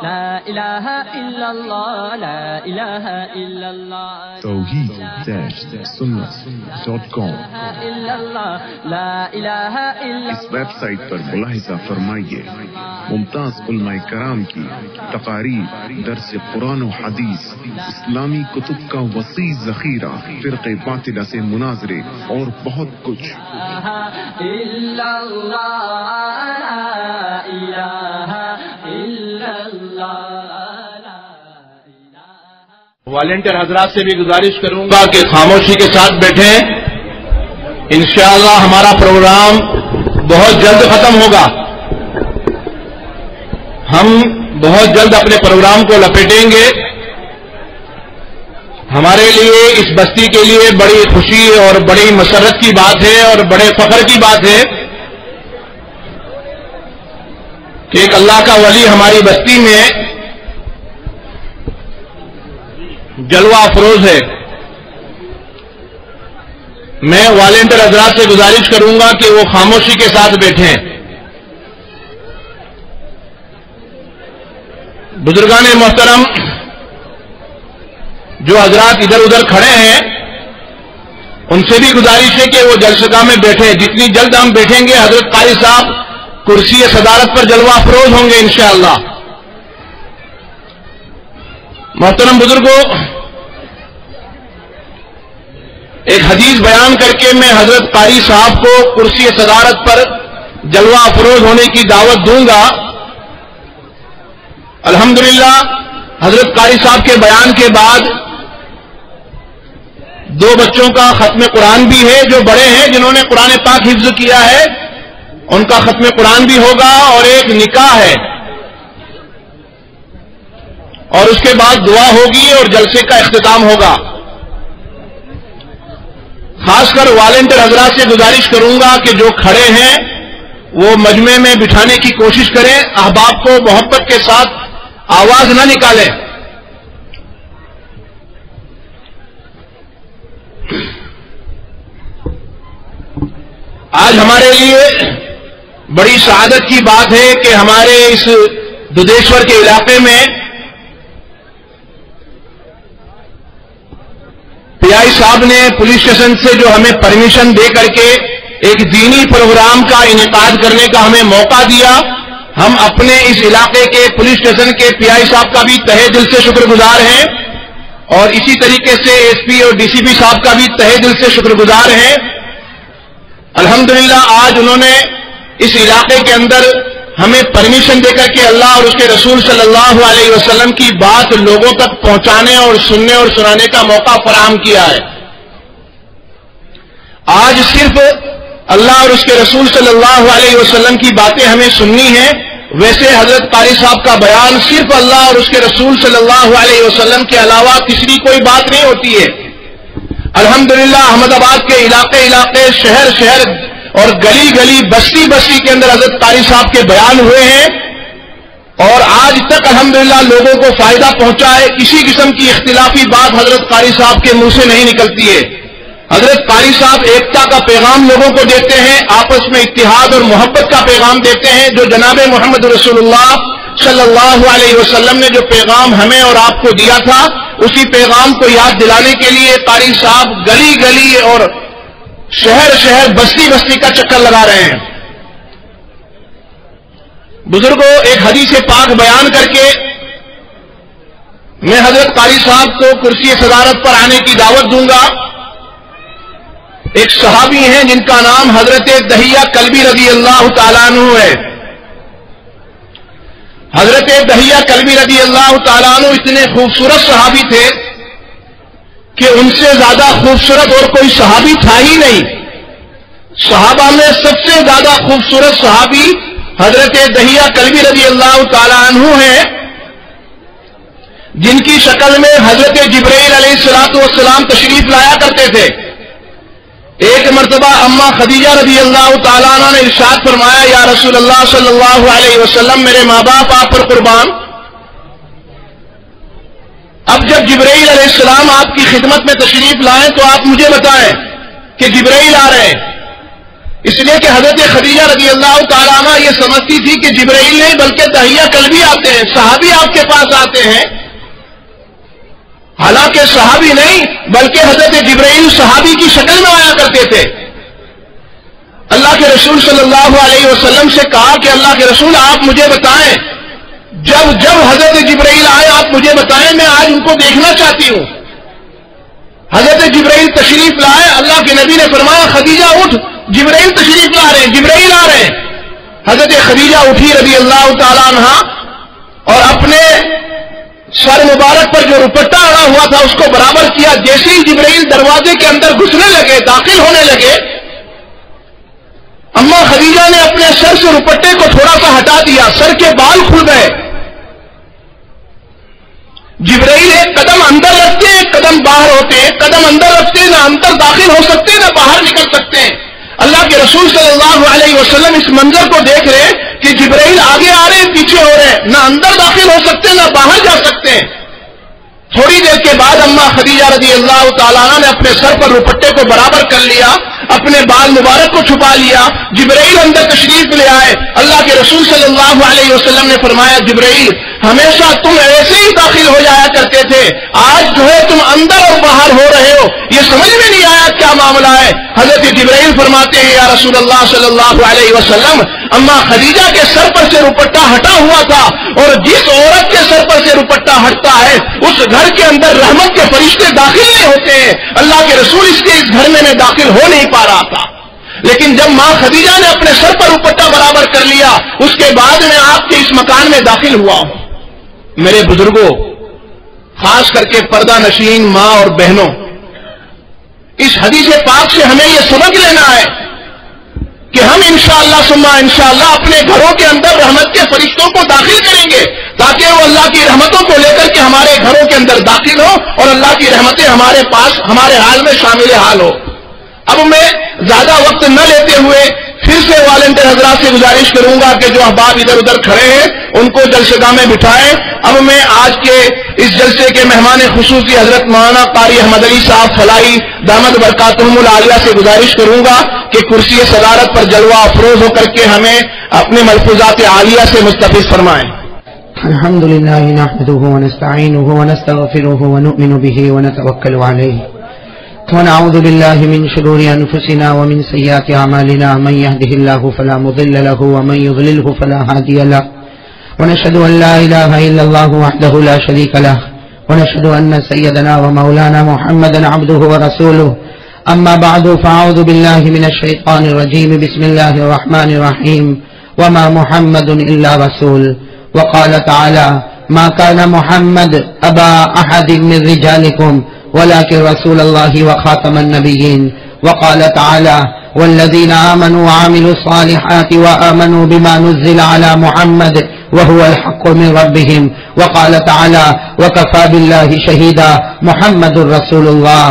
لا الہ الا اللہ لا الہ الا اللہ توحید-سنت.com لا الہ الا اس ویب سائٹ پر ملاحظہ فرمائیے ممتاز علماء کرام کی تقاریر، درس قرآن و حدیث، اسلامی کتب کا وسیع ذخیرہ، فرقے باطلہ سے مناظرے اور بہت کچھ۔ الا اللہ لا الہ الا اللہ۔ والنٹیئر حضرات سے بھی گزارش کروں گا کہ خاموشی کے ساتھ بیٹھیں۔ انشاءاللہ ہمارا پروگرام بہت جلد ختم ہوگا۔ ہم بہت جلد اپنے پروگرام کو لپیٹیں گے۔ ہمارے لیے اس بستی کے لیے بڑی خوشی اور بڑی مسرت کی بات ہے اور بڑے فخر کی بات ہے کہ ایک اللہ کا ولی ہماری بستی میں جلوہ افروز ہے۔ میں والنٹیئر حضرات سے گزارش کروں گا کہ وہ خاموشی کے ساتھ بیٹھیں۔ بزرگان محترم جو حضرات ادھر ادھر کھڑے ہیں ان سے بھی گزارش ہے کہ وہ جلسگاہ میں بیٹھیں۔ جتنی جلد ہم بیٹھیں گے حضرت قاری صاحب کرسی صدارت پر جلوہ افروز ہوں گے انشاءاللہ۔ محترم بزرگوں، ایک حدیث بیان کر کے میں حضرت قاری صاحب کو کرسی صدارت پر جلوہ افروز ہونے کی دعوت دوں گا۔ الحمدللہ حضرت قاری صاحب کے بیان کے بعد دو بچوں کا ختم قرآن بھی ہے، جو بڑے ہیں جنہوں نے قرآن پاک حفظ کیا ہے ان کا ختم قرآن بھی ہوگا، اور ایک نکاح ہے، اور اس کے بعد دعا ہوگی اور جلسے کا اختتام ہوگا۔ خاص کر والنٹیئر حضرات سے گزارش کروں گا کہ جو کھڑے ہیں وہ مجمع میں بٹھانے کی کوشش کریں، احباب کو محبت کے ساتھ آواز نہ نکالیں۔ آج ہمارے لیے بڑی سعادت کی بات ہے کہ ہمارے اس دودھیشور کے علاقے میں پی آئی صاحب نے پولیس اسٹیشن سے جو ہمیں پرمیشن دے کر کے ایک دینی پروگرام کا انعقاد کرنے کا ہمیں موقع دیا، ہم اپنے اس علاقے کے پولیس اسٹیشن کے پی آئی صاحب کا بھی تہہ دل سے شکر گزار ہیں، اور اسی طریقے سے ایس پی اور ڈی سی پی صاحب کا بھی تہہ دل سے شکر گزار ہیں۔ الحمدللہ آج انہوں نے اس علاقے کے اندر ہمیں پرمیشن دے کر کے اللہ اور اس کے رسول صلی اللہ علیہ وسلم کی بات لوگوں تک پہنچانے اور سننے اور سنانے کا موقع فراہم کیا ہے۔ آج صرف اللہ اور اس کے رسول صلی اللہ علیہ وسلم کی باتیں ہمیں سننی ہیں، ویسے حضرت قاری صاحب کا بیان صرف اللہ اور اس کے رسول صلی اللہ علیہ وسلم کے علاوہ تیسری کوئی بات نہیں ہوتی ہے۔ الحمدللہ احمد آباد کے علاقے شہر اور گلی گلی بستی کے اندر حضرت قاری صاحب کے بیان ہوئے ہیں، اور آج تک الحمدللہ لوگوں کو فائدہ پہنچا ہے۔ کسی قسم کی اختلافی بات حضرت قاری صاحب کے منہ سے نہیں نکلتی ہے۔ حضرت قاری صاحب ایکتا کا پیغام لوگوں کو دیتے ہیں، آپس میں اتحاد اور محبت کا پیغام دیتے ہیں، جو جناب محمد رسول اللہ صلی اللہ علیہ وسلم نے جو پیغام ہمیں اور آپ کو دیا تھا، اسی پیغام کو یاد دلانے کے لیے قاری صاحب گلی گلی اور شہر بستی کا چکر لگا رہے ہیں۔ بزرگوں، ایک حدیث پاک بیان کر کے میں حضرت قاری صاحب کو کرسی صدارت پر آنے کی دعوت دوں گا۔ ایک صحابی ہیں جن کا نام حضرت دہیہ کلبی رضی اللہ تعالیٰ عنہ ہے۔ حضرت دہیہ کلبی رضی اللہ تعالیٰ عنہ اتنے خوبصورت صحابی تھے کہ ان سے زیادہ خوبصورت اور کوئی صحابی تھا ہی نہیں۔ صحابہ میں سب سے زیادہ خوبصورت صحابی حضرت دہیہ کلبی رضی اللہ تعالیٰ عنہ ہیں، جن کی شکل میں حضرت جبرائیل علیہ السلام تشریف لایا کرتے تھے۔ ایک مرتبہ اماں خدیجہ رضی اللہ تعالیٰ عنہ نے ارشاد فرمایا، یا رسول اللہ صلی اللہ علیہ وسلم، میرے ماں باپ آپ پر قربان، اب جب جبرائیل علیہ السلام آپ کی خدمت میں تشریف لائیں تو آپ مجھے بتائیں کہ جبرائیل آ رہے ہیں۔ اس لیے کہ حضرت خدیجہ رضی اللہ تعالیٰ عنہ یہ سمجھتی تھی کہ جبرائیل نہیں بلکہ داہیہ قلبی آتے ہیں، صحابی آپ کے پاس آتے ہیں. حالانکہ صحابی نہیں بلکہ حضرت جبرائیل صحابی کی شکل میں آیا کرتے تھے. اللہ کے رسول صلی اللہ علیہ وسلم سے کہا کہ اللہ کے رسول آپ مجھے بتائیں، جب حضرت جبرائیل آئے آپ مجھے بتائیں، میں آج ان کو دیکھنا چاہتی ہوں. حضرت جبرائیل تشریف لائے، اللہ کے نبی نے فرمایا خدیجہ اٹھ، جبرائیل تشریف لا رہے ہیں، جبرائیل آ رہے ہیں. حضرت خدیجہ اٹھی رضی اللہ تعالیٰ عنہ اور اپنے سر مبارک پر جو دوپٹہ اڑا ہوا تھا اس کو برابر کیا. جیسے ہی جبرائیل دروازے کے اندر گھسنے لگے، داخل ہونے لگے، اما خدیجہ نے اپنے سر سے دوپٹے کو تھوڑا سا ہٹا دیا، سر کے بال کھل گئے. جبرائیل ایک قدم اندر رکھتے ایک قدم باہر ہوتے، ایک قدم اندر رکھتے نہ اندر داخل ہو سکتے نہ باہر نکل سکتے ہیں. اللہ کے رسول صلی اللہ علیہ وسلم اس منظر کو دیکھ رہے کہ جبرائیل آگے آ رہے ہیں پیچھے ہو رہے ہیں، نہ اندر داخل ہو سکتے نہ باہر جا سکتے ہیں. تھوڑی دیر کے بعد اما خدیجہ رضی اللہ تعالیٰ عنہ نے اپنے سر پر دوپٹے کو برابر کر لیا، اپنے بال مبارک کو چھپا لیا. جبرائیل اندر تشریف لے آئے. اللہ کے رسول صلی اللہ علیہ وسلم نے فرمایا جبرائیل ہمیشہ تم ایسے ہی داخل ہو جایا کرتے تھے، آج جو ہے تم اندر اور باہر ہو رہے ہو، یہ سمجھ میں نہیں آیا کیا معاملہ ہے. حضرت جبرائیل فرماتے ہیں یا رسول اللہ صلی اللہ علیہ وسلم اما خدیجہ کے سر پر سے دوپٹہ ہٹا ہوا تھا، اور جس عورت کے سر پر سے دوپٹہ ہٹتا ہے اس گھر کے اندر رحمت کے فرشتے داخل نہیں ہوتے ہیں. اللہ کے رسول اس گھر میں داخل ہو نہیں پا رہا تھا. لیکن جب ماں خدیجہ نے اپنے سر پر دوپٹہ برابر کر لیا اس کے بعد میں آپ کے اس مکان میں داخل ہوا ہوں. میرے بزرگوں، خاص کر کے پردہ نشین ماں اور بہنوں، اس حدیث پاک سے ہمیں یہ سمجھ لینا ہے کہ ہم انشاءاللہ ثم انشاءاللہ اپنے گھروں کے اندر رحمت کے فرشتوں کو داخل کریں گے تاکہ وہ اللہ کی رحمتوں کو لے کر کے ہمارے گھروں کے اندر داخل ہو اور اللہ کی رحمتیں ہمارے پاس ہمارے حال میں شامل حال ہو. اب میں زیادہ وقت نہ لیتے ہوئے پھر سے والنٹیر حضرات سے گزارش کروں گا کہ جو احباب ادھر ادھر کھڑے ہیں ان کو جلسہ گاہ میں بٹھائیں. اب میں آج کے اس جلسے کے مہمان خصوصی حضرت مولانا قاری احمد علی صاحب فلاحی دامت برکاتہم العالیہ سے گزارش کروں گا کہ کرسی صدارت پر جلوہ افروز ہو کر کے ہمیں اپنے ملفوظات عالیہ سے مستفیض فرمائیں. الحمد لله نحمده ونستعينه ونستغفره ونؤمن به ونتوكل عليه ونعوذ بالله من شرور أنفسنا ومن سيئات أعمالنا من يهده الله فلا مضل له ومن يضلله فلا هادي له ونشهد أن لا إله إلا الله وحده لا شريك له ونشهد أن سيدنا ومولانا محمدا عبده ورسوله. أما بعد فأعوذ بالله من الشيطان الرجيم. بسم الله الرحمن الرحيم. وما محمد إلا رسول. وقال تعالى ما كان محمد أبا أحد من رجالكم ولكن رسول الله وخاتم النبيين. وقال تعالى والذين آمنوا وعملوا الصالحات وآمنوا بما نزل على محمد وهو الحق من ربهم. وقال تعالى وكفى بالله شهيدا محمد رسول الله.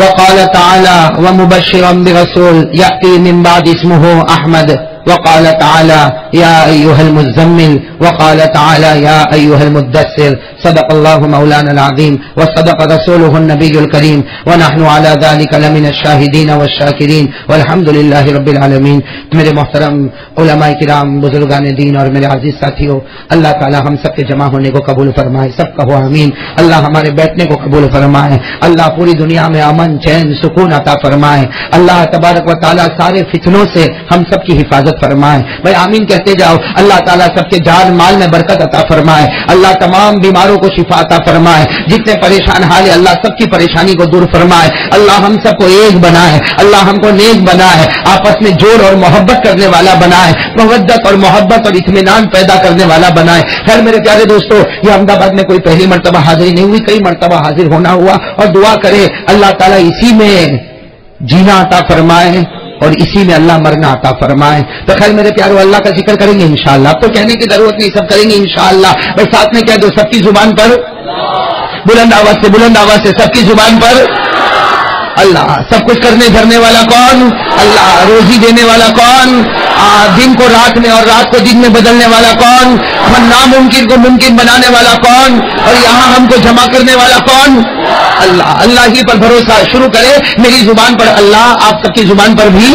وقال تعالى ومبشرا برسول يأتي من بعد اسمه أحمد. وقال تعالى يا أيها المزمل. وقال تعالى يا أيها المدثر. صدق الله مولانا العظيم وصدق رسوله النبي الكريم ونحن على ذلك لمن الشاهدين والشاكرين والحمد لله رب العالمين. میرے محترم علماء کرام، بزرگان دین اور میرے عزیز ساتھیوں، اللہ تعالی ہم سب کے جمع ہونے کو قبول فرمائے. سب کہو آمین. اللہ ہمارے بیٹھنے کو قبول فرمائے. اللہ پوری دنیا میں امن چین سکون عطا فرمائے. اللہ تبارک و تعالی سارے فتنوں سے ہم سب کی حفاظت فرمائے. بھائی آمین کہتے جاؤ. اللہ تعالیٰ سب کے جان مال میں برکت عطا فرمائے. اللہ تمام بیماروں کو شفا عطا فرمائے. جتنے پریشان حال ہے اللہ سب کی پریشانی کو دور فرمائے. اللہ ہم سب کو ایک بنائے. اللہ ہم کو نیک بنائے. آپس میں جوڑ اور محبت کرنے والا بنائے. مودت اور محبت اور اطمینان پیدا کرنے والا بنائے. خیر میرے پیارے دوستو، یہ احمد آباد میں کوئی پہلی مرتبہ حاضری نہیں ہوئی، کئی مرتبہ حاضر ہونا ہوا. اور دعا کرے اللہ تعالیٰ اسی میں جینا عطا فرمائے اور اسی میں اللہ مرنا عطا فرمائے. تو خیر میرے پیارو، اللہ کا ذکر کریں گے انشاءاللہ. اب تو کہنے کی ضرورت نہیں، سب کریں گے انشاءاللہ. بھائی ساتھ میں کہہ دو، سب کی زبان پر بلند آواز سے سب کی زبان پر اللہ. سب کچھ کرنے دھرنے والا کون؟ اللہ. روزی دینے والا کون؟ دن کو رات میں اور رات کو دن میں بدلنے والا کون؟ ناممکن کو ممکن بنانے والا کون؟ اور یہاں ہم کو جمع کرنے والا کون؟ اللہ. اللہ ہی پر بھروسہ. شروع کرے میری زبان پر اللہ، آپ سب کی زبان پر بھی.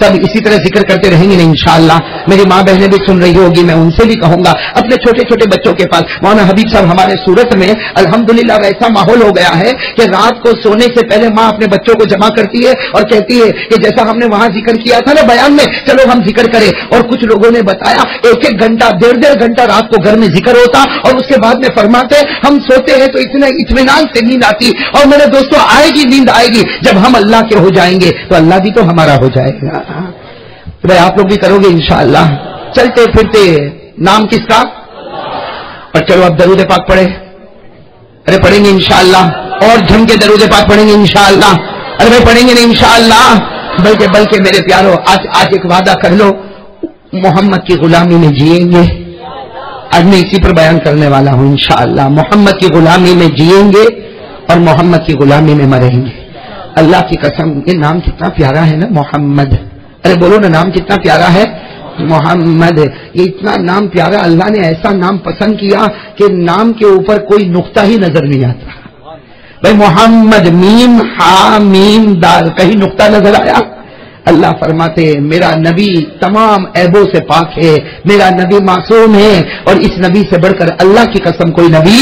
سب اسی طرح ذکر کرتے رہیں گے انشاءاللہ. میری ماں بہنیں بھی سن رہی ہوگی, میں ان سے بھی کہوں گا اپنے چھوٹے چھوٹے بچوں کے پاس. مولانا حبیب صاحب ہمارے صورت میں الحمدللہ ایسا ماحول ہو گیا ہے کہ رات کو سونے سے پہلے ماں اپنے بچوں کو جمع کرتی ہے اور کہتی ہے کہ جیسا ہم نے وہاں ذکر کیا تھا نا بیان میں, چلو ہم ذکر کریں. اور کچھ لوگوں نے بتایا 1-1 گھنٹہ 1.5 گھنٹہ رات کو گھر میں ذکر ہوتا اور اس کے بعد میں فرماتے ہم سوتے ہیں تو اتنے اطمینان سے نیند آتی. اور میرے دوستوں آئے گی نیند آئے گی جب ہم اللہ کے ہو جائیں گے تو اللہ بھی تو ہمارا ہو جائے گا. بھائی آپ لوگ بھی کرو گے انشاءاللہ. چلتے پھرتے نام کس کا, اور چلو اب درود پاک پڑھے. ارے پڑھیں گے انشاءاللہ, اور جم کے درود پاک پڑھیں گے انشاءاللہ. ارے بھائی پڑھیں گے نہیں انشاءاللہ. بلکہ میرے پیارو آج ایک وعدہ کر لو, محمد کی غلامی میں جئیں گے. آج میں اسی پر بیان کرنے والا ہوں انشاءاللہ. محمد کی غلامی میں جئیں گے اور محمد کی غلامی میں مریں گے. اللہ کی قسم یہ نام کتنا پیارا ہے نا محمد. ارے بولو نا نام کتنا پیارا ہے محمد. یہ اتنا نام پیارا, اللہ نے ایسا نام پسند کیا کہ نام کے اوپر کوئی نقطہ ہی نظر نہیں آتا. بھائی محمد میم ہا میم دال کہیں نقطہ نظر آیا؟ اللہ فرماتے میرا نبی تمام عیبوں سے پاک ہے, میرا نبی معصوم ہے, اور اس نبی سے بڑھ کر اللہ کی قسم کوئی نبی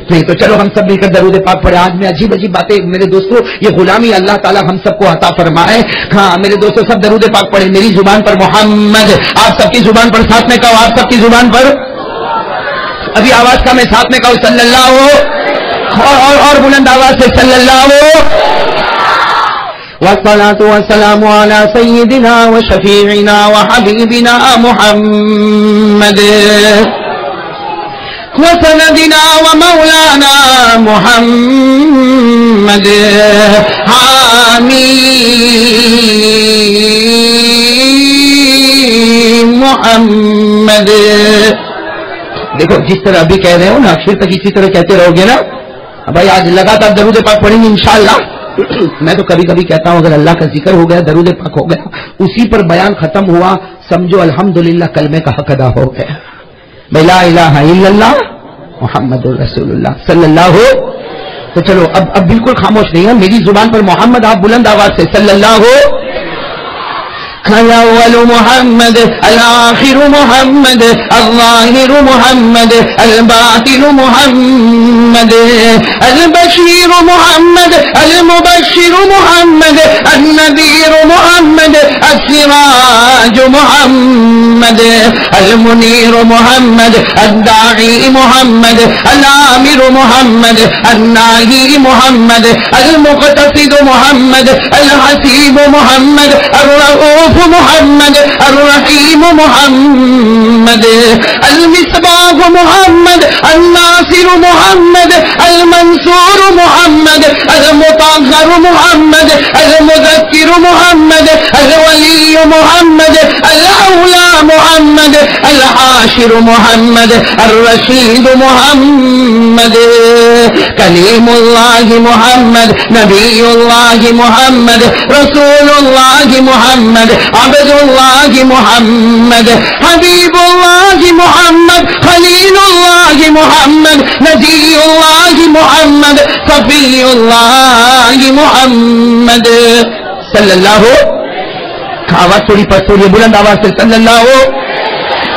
نہیں. تو چلو ہم سب مل کر درود پاک پڑھے. آج میں عجیب باتیں میرے دوستوں, یہ غلامی اللہ تعالیٰ ہم سب کو عطا فرمائے. ہاں میرے دوستوں سب درود پاک پڑھے. میری زبان پر محمد, آپ سب کی زبان پر ساتھ میں کہو, آپ سب کی زبان پر ابھی آواز کا میں ساتھ میں کہو صلی اللہ ہو, اور بلند آواز سے صلی اللہ ہو. والصلاة والسلام على سيدنا وشفيعنا وحبيبنا محمد وسندنا ومولانا محمد. آمین محمد. دیکھو جس طرح ابھی کہہ رہے ہو نا, آخر تک اسی طرح کہتے رہو گے نا. بھائی آج لگاتار درود پاک پڑھیں گے انشاءاللہ. میں تو کبھی کبھی کہتا ہوں اگر اللہ کا ذکر ہو گیا, درود پاک ہو گیا, اسی پر بیان ختم ہوا, سمجھو الحمدللہ کلمے کا حق ادا ہو گیا. لا الہ الا اللہ محمد رسول اللہ صلی اللہ ہو. تو چلو اب بالکل خاموش نہیں ہے, میری زبان پر محمد آپ بلند آواز سے صلی اللہ ہو. الأول محمد, الآخر محمد, الظاهر محمد, الباطن محمد, البشير محمد, المبشر محمد, النذير محمد, السراج محمد, المنير محمد, الداعي محمد, الآمر محمد, الناهي محمد, المقتصد محمد, الحسيب محمد, الرؤوف محمد, الرحيم محمد, المصباح محمد, الناصر محمد, المنصور محمد, المطهر محمد, المذكر محمد, الولي محمد, الأولى محمد, الحاشر محمد, الرشيد محمد, كليم الله محمد, نبي الله محمد, رسول الله محمد, عبد الله محمد, حبيب الله محمد, خليل الله محمد, نبي الله محمد, صفي الله محمد صلی اللہ ہو. آواز تھوڑی پستوری بلند آواز سے صلی اللہ ہو.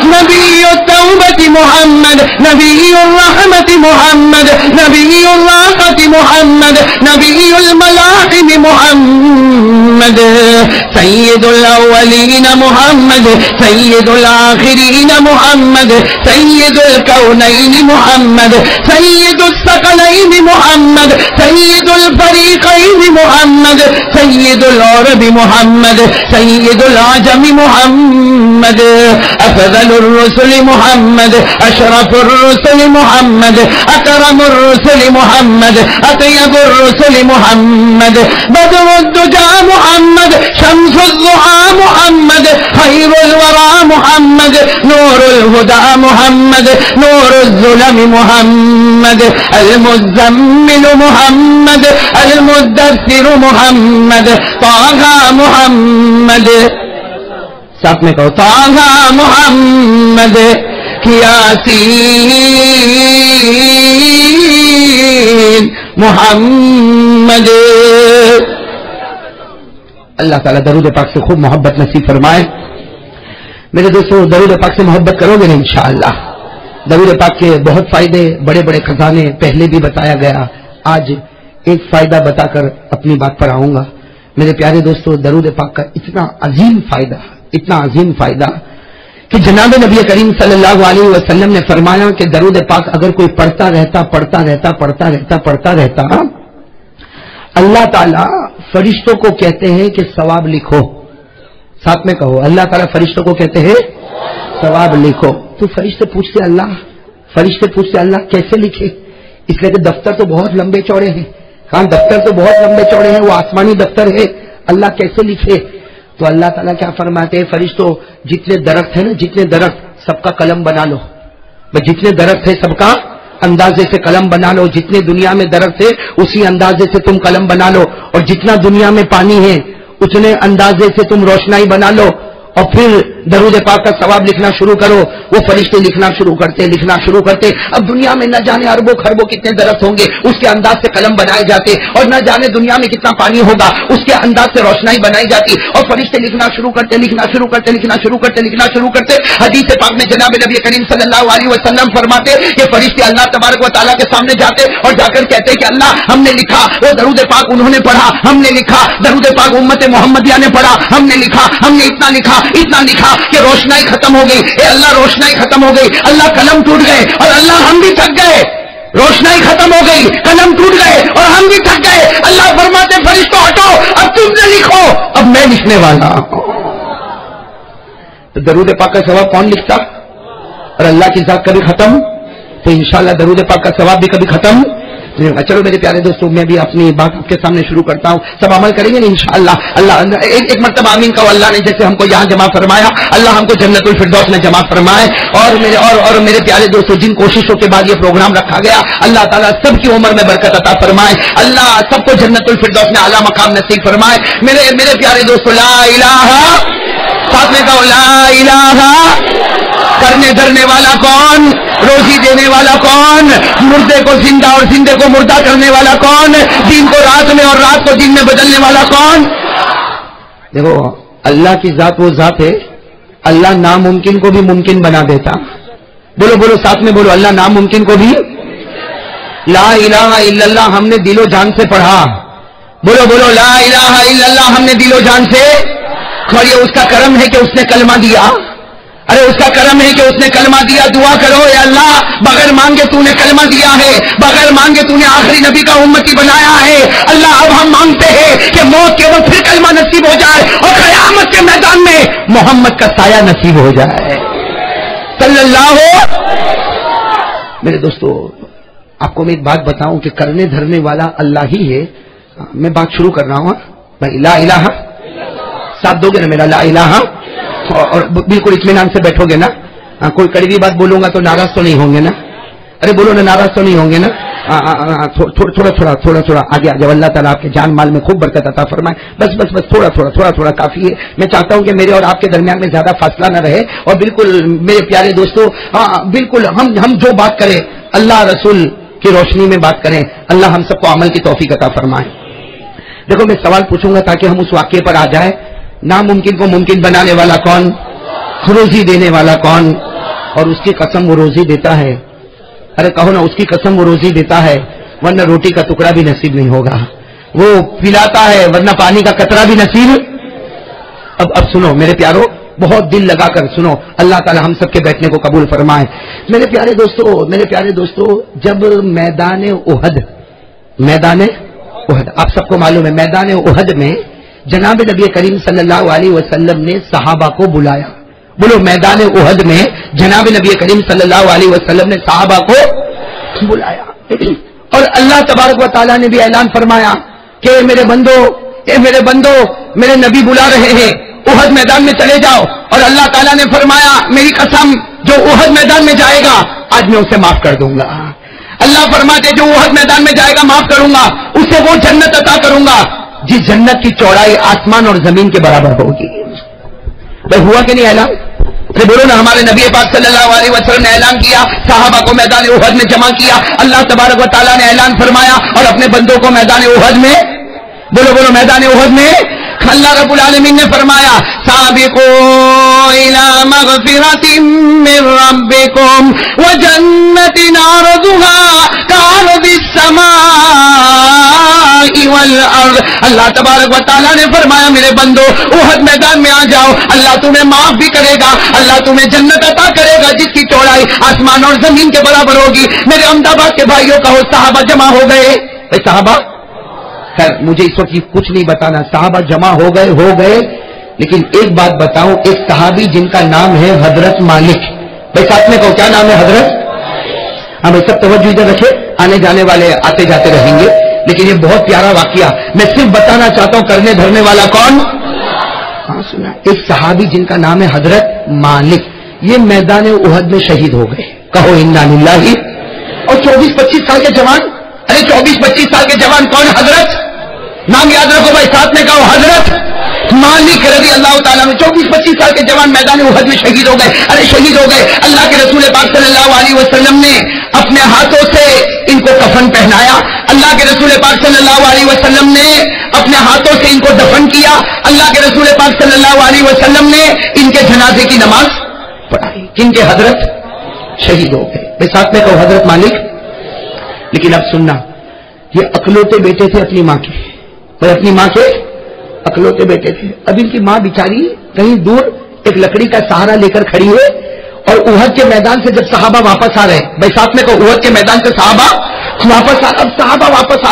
نبی التوبة محمد, نبی الرحمة محمد, نبی الراحة محمد, نبی الملاحم محمد, سید الاولین محمد, سید الاخرین محمد, سید الکونین محمد, سید الثقلین محمد, سید الفریقین محمد, سید العرب محمد, سید العجم محمد, افضل الرسل محمد, اشرف الرسل محمد, اکرم الرسل محمد, اطیب الرسل محمد, بدر الدجى محمد, شمس الضحى محمد, خير الورى محمد, نور الهدى محمد, نور الظلم محمد, المزمل محمد, المدثر محمد, طه محمد. ساتھ میں کہو طه محمد, یاسین محمد. اللہ تعالیٰ درود پاک سے خوب محبت نصیب فرمائے. میرے دوستوں درود پاک سے محبت کرو گے نا انشاءاللہ. درود پاک کے بہت فائدے، بڑے بڑے خزانے پہلے بھی بتایا گیا. آج ایک فائدہ بتا کر اپنی بات پر آؤں گا. میرے پیارے دوستوں درود پاک کا اتنا عظیم فائدہ کہ جناب نبی کریم صلی اللہ علیہ وسلم نے فرمایا کہ درود پاک اگر کوئی پڑھتا رہتا اللہ تعالیٰ فرشتوں کو کہتے ہیں کہ ثواب لکھو. ساتھ میں کہو، اللہ تعالیٰ فرشتوں کو کہتے ہیں ثواب لکھو. تو فرشتے پوچھتے اللہ کیسے لکھے؟ اس لیے کہ دفتر تو بہت لمبے چوڑے ہیں. ہاں دفتر تو بہت لمبے چوڑے ہیں، وہ آسمانی دفتر ہے. اللہ کیسے لکھے؟ تو اللہ تعالیٰ کیا فرماتے ہیں، فرشتوں جتنے درخت ہیں نا، جتنے درخت سب کا قلم بنا لو. جتنے درخت ہے سب کا اندازے سے قلم بنا لو. جتنے دنیا میں درخت ہے اسی اندازے سے تم قلم بنا لو. اور جتنا دنیا میں پانی ہے اتنے اندازے سے تم روشنائی بنا لو. اور پھر درود پاک کا ثواب لکھنا شروع کرو. وہ فرشتے لکھنا شروع کرتے. اب دنیا میں نہ جانے اربوں خربوں کتنے درخت ہوں گے، اس کے انداز سے قلم بنائے جاتے. اور نہ جانے دنیا میں کتنا پانی ہوگا، اس کے انداز سے روشنائی بنائی جاتی. اور فرشتے لکھنا شروع کرتے. حدیث پاک میں جناب نبی کریم صلی اللہ علیہ وسلم فرماتے کہ فرشتے اللہ تبارک و تعالیٰ کے سامنے جاتے اور جا کر کہتے کہ اللہ ہم نے لکھا. وہ درود پاک انہوں نے پڑھا، ہم نے لکھا. درود پاک امت محمدیہ نے پڑھا، ہم نے لکھا. ہم نے اتنا لکھا کہ روشنائی ختم ہو گئی. اے اللہ روشنائی ختم ہو گئی. اللہ قلم ٹوٹ گئے اور اللہ ہم بھی تھک گئے. روشنائی ختم ہو گئی، قلم ٹوٹ گئے اور ہم بھی تھک گئے. اللہ فرماتے فرشتوں ہٹو، اب تم نے لکھو، اب میں لکھنے والا ہوں. تو درود پاک کا ثواب کون لکھتا؟ اور اللہ کی ذات کبھی ختم؟ تو انشاءاللہ درود پاک کا ثواب بھی کبھی ختم. چلو میرے پیارے دوستوں میں بھی اپنی بات آپ کے سامنے شروع کرتا ہوں. سب عمل کریں گے نا انشاءاللہ. اللہ ایک مرتبہ آمین کہو. اللہ نے جیسے ہم کو یہاں جمع فرمایا، اللہ ہم کو جنت الفردوس میں جمع فرمائے. اور میرے پیارے دوستوں جن کوششوں کے بعد یہ پروگرام رکھا گیا، اللہ تعالیٰ سب کی عمر میں برکت عطا فرمائے. اللہ سب کو جنت الفردوس میں اعلیٰ مقام نصیب فرمائے. میرے پیارے دوستوں لا الہ، ساتھ میں کہو لا الہ. کرنے دھرنے والا کون؟ روزی دینے والا کون؟ مردے کو زندہ اور زندے کو مردہ کرنے والا کون؟ دن کو رات میں اور رات کو دن میں بدلنے والا کون؟ دیکھو اللہ کی ذات وہ ذات ہے، اللہ ناممکن کو بھی ممکن بنا دیتا. بولو ساتھ میں بولو، اللہ ناممکن کو بھی. لا الہ الا اللہ ہم نے دل و جان سے پڑھا. بولو لا الہ الا اللہ ہم نے دل و جان سے. اور یہ اس کا کرم ہے کہ اس نے کلمہ دیا. ارے اس کا کرم ہے کہ اس نے کلمہ دیا. دعا کرو اے اللہ بغیر مانگے تو نے کلمہ دیا ہے، بغیر مانگے تو نے آخری نبی کا امتی بنایا ہے. اللہ اب ہم مانگتے ہیں کہ موت کے وقت پھر کلمہ نصیب ہو جائے اور قیامت کے میدان میں محمد کا سایہ نصیب ہو جائے صلی اللہ. میرے دوستو آپ کو میں ایک بات بتاؤں کہ کرنے دھرنے والا اللہ ہی ہے. میں بات شروع کر رہا ہوں بھائی. لا الہ، ساتھ دو گے نا میرا؟ لا الہ. اور بالکل اطمینان سے بیٹھو گے نا؟ کوئی کڑوی بات بولوں گا تو ناراض تو نہیں ہوں گے نا؟ ارے بولو نا، ناراض تو نہیں ہوں گے نا؟ تھوڑا آگے آ جاؤ. اللہ تعالیٰ آپ کے جان مال میں خوب برکت عطا فرمائے. بس تھوڑا کافی ہے. میں چاہتا ہوں کہ میرے اور آپ کے درمیان میں زیادہ فاصلہ نہ رہے. اور بالکل میرے پیارے دوستوں بالکل ہم جو بات کریں اللہ رسول کی روشنی میں بات کریں. اللہ ہم سب کو عمل کی توفیق عطا فرمائے. دیکھو میں سوال پوچھوں گا تاکہ ہم اس واقعے پر آ جائیں. ناممکن کو ممکن بنانے والا کون؟ روزی دینے والا کون؟ اور اس کی قسم وہ روزی دیتا ہے. ارے کہو نا، اس کی قسم وہ روزی دیتا ہے ورنہ روٹی کا ٹکڑا بھی نصیب نہیں ہوگا. وہ پلاتا ہے ورنہ پانی کا قطرہ بھی نصیب. اب سنو میرے پیارو، بہت دل لگا کر سنو. اللہ تعالی ہم سب کے بیٹھنے کو قبول فرمائے. میرے پیارے دوستو جب میدان احد آپ سب کو معلوم ہے، میدان احد میں جناب نبی کریم صلی اللہ علیہ وسلم نے صحابہ کو بلایا. بولو میدان احد میں جناب نبی کریم صلی اللہ علیہ وسلم نے صحابہ کو بلایا. اور اللہ تبارک و تعالیٰ نے بھی اعلان فرمایا کہ میرے بندو میرے نبی بلا رہے ہیں، احد میدان میں چلے جاؤ. اور اللہ تعالیٰ نے فرمایا میری قسم جو احد میدان میں جائے گا آج میں اسے معاف کر دوں گا. اللہ فرماتے جو احد میدان میں جائے گا معاف کروں گا، اسے وہ جنت عطا کروں گا جس جنت کی چوڑائی آسمان اور زمین کے برابر ہوگی. بھائی ہوا کہ نہیں اعلان؟ بولو نا. ہمارے نبی پاک صلی اللہ علیہ وسلم نے اعلان کیا، صحابہ کو میدان احد میں جمع کیا. اللہ تبارک و تعالیٰ نے اعلان فرمایا اور اپنے بندوں کو میدان احد میں، بولو میدان احد میں اللہ رب العالمین نے فرمایا سابقوا الی مغفرۃ من ربکم وجنۃ عرضها كعرض السماء والارض. اللہ تبارک و تعالیٰ نے فرمایا میرے بندو احد میدان میں آ جاؤ, اللہ تمہیں معاف بھی کرے گا, اللہ تمہیں جنت عطا کرے گا جس کی چوڑائی آسمان اور زمین کے برابر ہوگی. میرے احمد آباد کے بھائیوں کہو صحابہ جمع ہو گئے. صحابہ خیر مجھے اس وقت کچھ نہیں بتانا, صحابہ جمع ہو گئے لیکن ایک بات بتاؤں, ایک صحابی جن کا نام ہے حضرت مالک. بھائی ساتھ میں کہو کیا نام ہے حضرت. ہاں بھائی سب توجہ ادھر رکھے, آنے جانے والے آتے جاتے رہیں گے لیکن یہ بہت پیارا واقعہ میں صرف بتانا چاہتا ہوں, کرنے دھرنے والا کون. ہاں سنا, ایک صحابی جن کا نام ہے حضرت مالک, یہ میدان احد میں شہید ہو گئے. کہو انا للہ. اور 24-25 سال کے جوان, ارے 24-25 سال کے جوان کون؟ حضرت, نام یاد رکھو بھائی ساتھ میں کہو حضرت مالک رضی اللہ تعالیٰ عنہ. 24-25 سال کے جوان میدان احد میں شہید ہو گئے. ارے شہید ہو گئے. اللہ کے رسول پاک صلی اللہ علیہ وسلم نے اپنے ہاتھوں سے ان کو کفن پہنایا. اللہ کے رسول پاک صلی اللہ علیہ وسلم نے اپنے ہاتھوں سے ان کو دفن کیا. اللہ کے رسول پاک صلی اللہ علیہ وسلم نے ان کے جنازے کی نماز پڑھائی. کن کے؟ حضرت شہید ہو گئے. میں ساتھ میں کہوں حضرت مالک. لیکن اب سننا, یہ اکلوتے بیٹے تھے اپنی ماں کے, اور اپنی ماں کے اکلوتے بیٹے تھے. اب ان کی ماں بیچاری کہیں دور ایک لکڑی کا سہارا لے کر کھڑی ہے, اور احد کے میدان سے جب صحابہ واپس آ رہے, بھائی ساتھ میں کہو احد کے میدان سے صحابہ واپس آ رہے. اب صحابہ واپس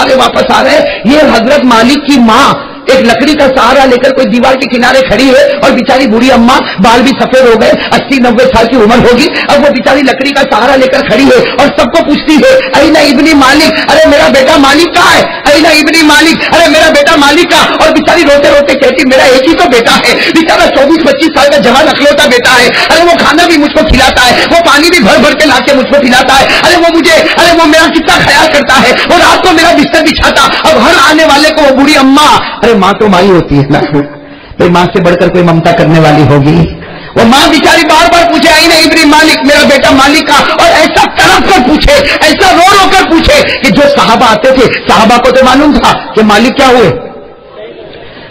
آ رہے, یہ حضرت مالک کی ماں ایک لکڑی کا سہارا لے کر کوئی دیوار کے کنارے کھڑی ہے, اور بیچاری بوڑھی اماں, بال بھی سفید ہو گئے, 80-90 سال کی عمر ہوگی. اب وہ بیچاری لکڑی کا سہارا لے کر کھڑی ہے اور سب کو پوچھتی ہے اینا ابنی مالک, ارے میرا بیٹا مالک کہاں ہے, اینا ابنی مالک, ارے میرا بیٹا مالک کا. اور بیچاری روتے روتے کہتی میرا ایک ہی تو بیٹا ہے, بیچارا 24-25 سال کا جوان اکلوتا بیٹا ہے. ارے وہ کھانا بھی مجھ کو کھلاتا ہے, وہ پانی بھی بھر بھر کے لا کے مجھ کو پلاتا ہے. ارے وہ میرا کتنا خیال کرتا ہے, وہ رات کو میرا بستر بچھاتا. اب ہر آنے والے کو وہ بوڑھی اماں, ارے ماں تو ماں ہی ہوتی ہے نا, بھائی ماں سے بڑھ کر کوئی ممتا کرنے والی ہوگی. وہ ماں بیچاری بار بار پوچھے آئی نہیں ابن مالک, میرا بیٹا مالک کا, اور ایسا تڑپ کر پوچھے, ایسا رو رو کر پوچھے کہ جو صحابہ آتے تھے صحابہ کو تو معلوم تھا کہ مالک کیا ہوئے,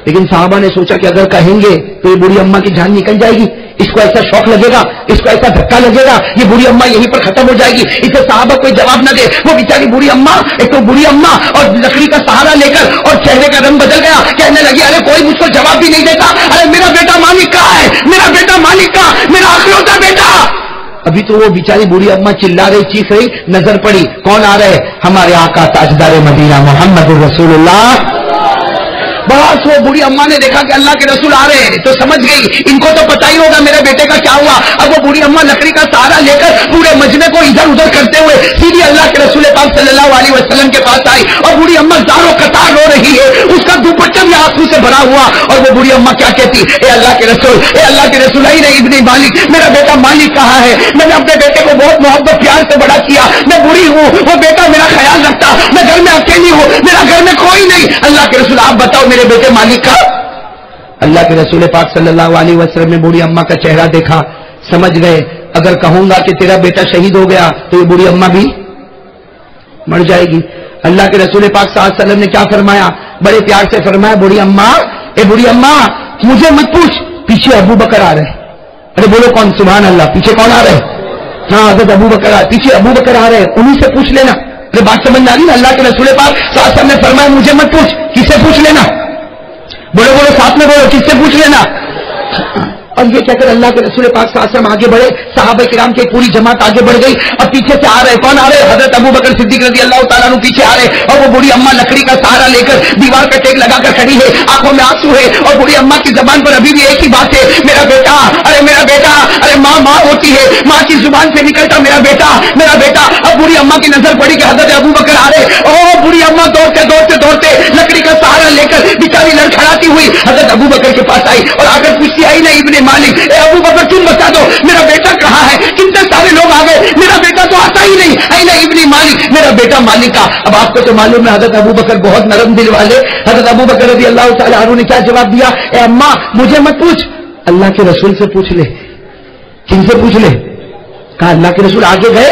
لیکن صحابہ نے سوچا کہ اگر کہیں گے تو یہ بوڑھی اماں کی جان نکل جائے گی, اس کو ایسا شوق لگے گا, اس کو ایسا دھکا لگے گا, یہ بوڑھی اماں یہیں پر ختم ہو جائے گی. اسے صحابہ کوئی جواب نہ دے. وہ بیچاری بوڑھی اماں, ایک تو بوڑھی اماں اور لکڑی کا سہارا لے کر, اور چہرے کا رنگ بدل گیا, کہنے لگی ارے کوئی مجھ کو جواب بھی نہیں دیتا, ارے میرا بیٹا مالک کہاں ہے, میرا بیٹا مالک کا, میرا اکلوتا بیٹا. ابھی تو وہ بیچاری بوڑھی اماں چلا رہی, چیخ رہی, نظر پڑی کون آ رہے, ہمارے آقا تاجدار مدینہ محمد رسول اللہ. بس وہ بوڑھی اماں نے دیکھا کہ اللہ کے رسول آ رہے ہیں تو سمجھ گئی ان کو تو پتہ ہی ہوگا میرے بیٹے کا کیا ہوا. اب وہ بوڑھی اماں لکڑی کا سہارا لے کر پورے مجمع کو ادھر ادھر کرتے ہوئے سیدھی اللہ کے رسول پاک صلی اللہ علیہ وسلم کے پاس آئی, اور بوڑھی اماں زاروں قطار رو رہی ہے, اس کا دوپٹہ بھی آنسو سے بھرا ہوا. اور وہ بوڑھی اماں کیا کہتی, اے اللہ کے رسول, اے اللہ کے رسول, اے ابن مالک, میرا بیٹا مالک کہاں ہے, میں نے اپنے بیٹے کو بہت محبت پیار سے بڑا کیا, میں بوڑھی ہوں, وہ بیٹا میرا خیال رکھتا, میں گھر میں اکیلی ہوں, میرا گھر میں کوئی نہیں. اللہ کے رسول آپ بتاؤ میرے بیٹے مالک کا. اللہ کے رسول پاک صلی اللہ علیہ وسلم نے بوڑھی اماں کا چہرہ دیکھا, سمجھ گئے اگر کہوں گا کہ تیرا بیٹا شہید ہو گیا تو یہ بوڑھی اماں بھی مر جائے گی. اللہ کے رسول پاک صلی اللہ علیہ وسلم نے کیا فرمایا, بڑے پیار سے فرمایا بوڑھی اماں, اے بوڑھی اماں مجھے مت پوچھ, پیچھے ابو بکر آ رہے. ارے بولو کون, سبحان اللہ, پیچھے کون آ رہے, ہاں حضرت ابو بکر آ, پیچھے ابو بکر آ رہے, انہیں سے پوچھ لینا. ارے بات سمجھ آ رہی نا, اللہ کے رسول پاک صلی اللہ علیہ وسلم نے فرمایا مجھے مت پوچھ, کس سے پوچھ لینا, بولو بولو ساتھ میں بولو, کس سے پوچھ لینا. اور یہ کہہ کر اللہ کے رسول پاک صلی اللہ علیہ وسلم آگے بڑھے, صحابہ کرام کی پوری جماعت آگے بڑھ گئی. اب پیچھے سے آ رہے, کون آ رہے, حضرت ابو بکر صدیق رضی اللہ تعالیٰ عنہ پیچھے آ رہے, اور وہ بوڑھی اماں لکڑی کا سہارا لے کر دیوار پہ ٹیک لگا کر کھڑی ہے, آنکھوں میں آنسو ہے, اور بوڑھی اماں کی زبان پر ابھی بھی ایک ہی بات ہے, میرا بیٹا, ارے میرا بیٹا, ارے ماں ماں ہوتی ہے, ماں کی زبان سے نکلتا میرا بیٹا, میرا بیٹا. اب بوڑھی اماں کی نظر پڑی کہ حضرت ابو بکر آ رہے, او بوڑھی اماں دوڑتے دوڑتے دوڑتے لکڑی کا سہارا لے کر بیچاری لڑکھڑاتی ہوئی حضرت ابو بکر کے پاس آئی, اور آ کر پوچھتی آئی نا ابن مالک, اے ابو بکر تم بتا دو میرا بیٹا کہاں ہے, کتنے سارے لوگ آ گئے, میرا بیٹا تو آتا ہی نہیں, اے نا ابن مالک, میرا بیٹا مالک کا. اب آپ کو تو معلوم ہے حضرت ابو بکر بہت نرم دل والے, حضرت ابو بکر رضی اللہ تعالیٰ عنہ نے کیا جواب دیا, اے اماں مجھے مت پوچھ, اللہ کے رسول سے پوچھ لے. کن سے پوچھ لے, کہا اللہ کے رسول. آگے گئے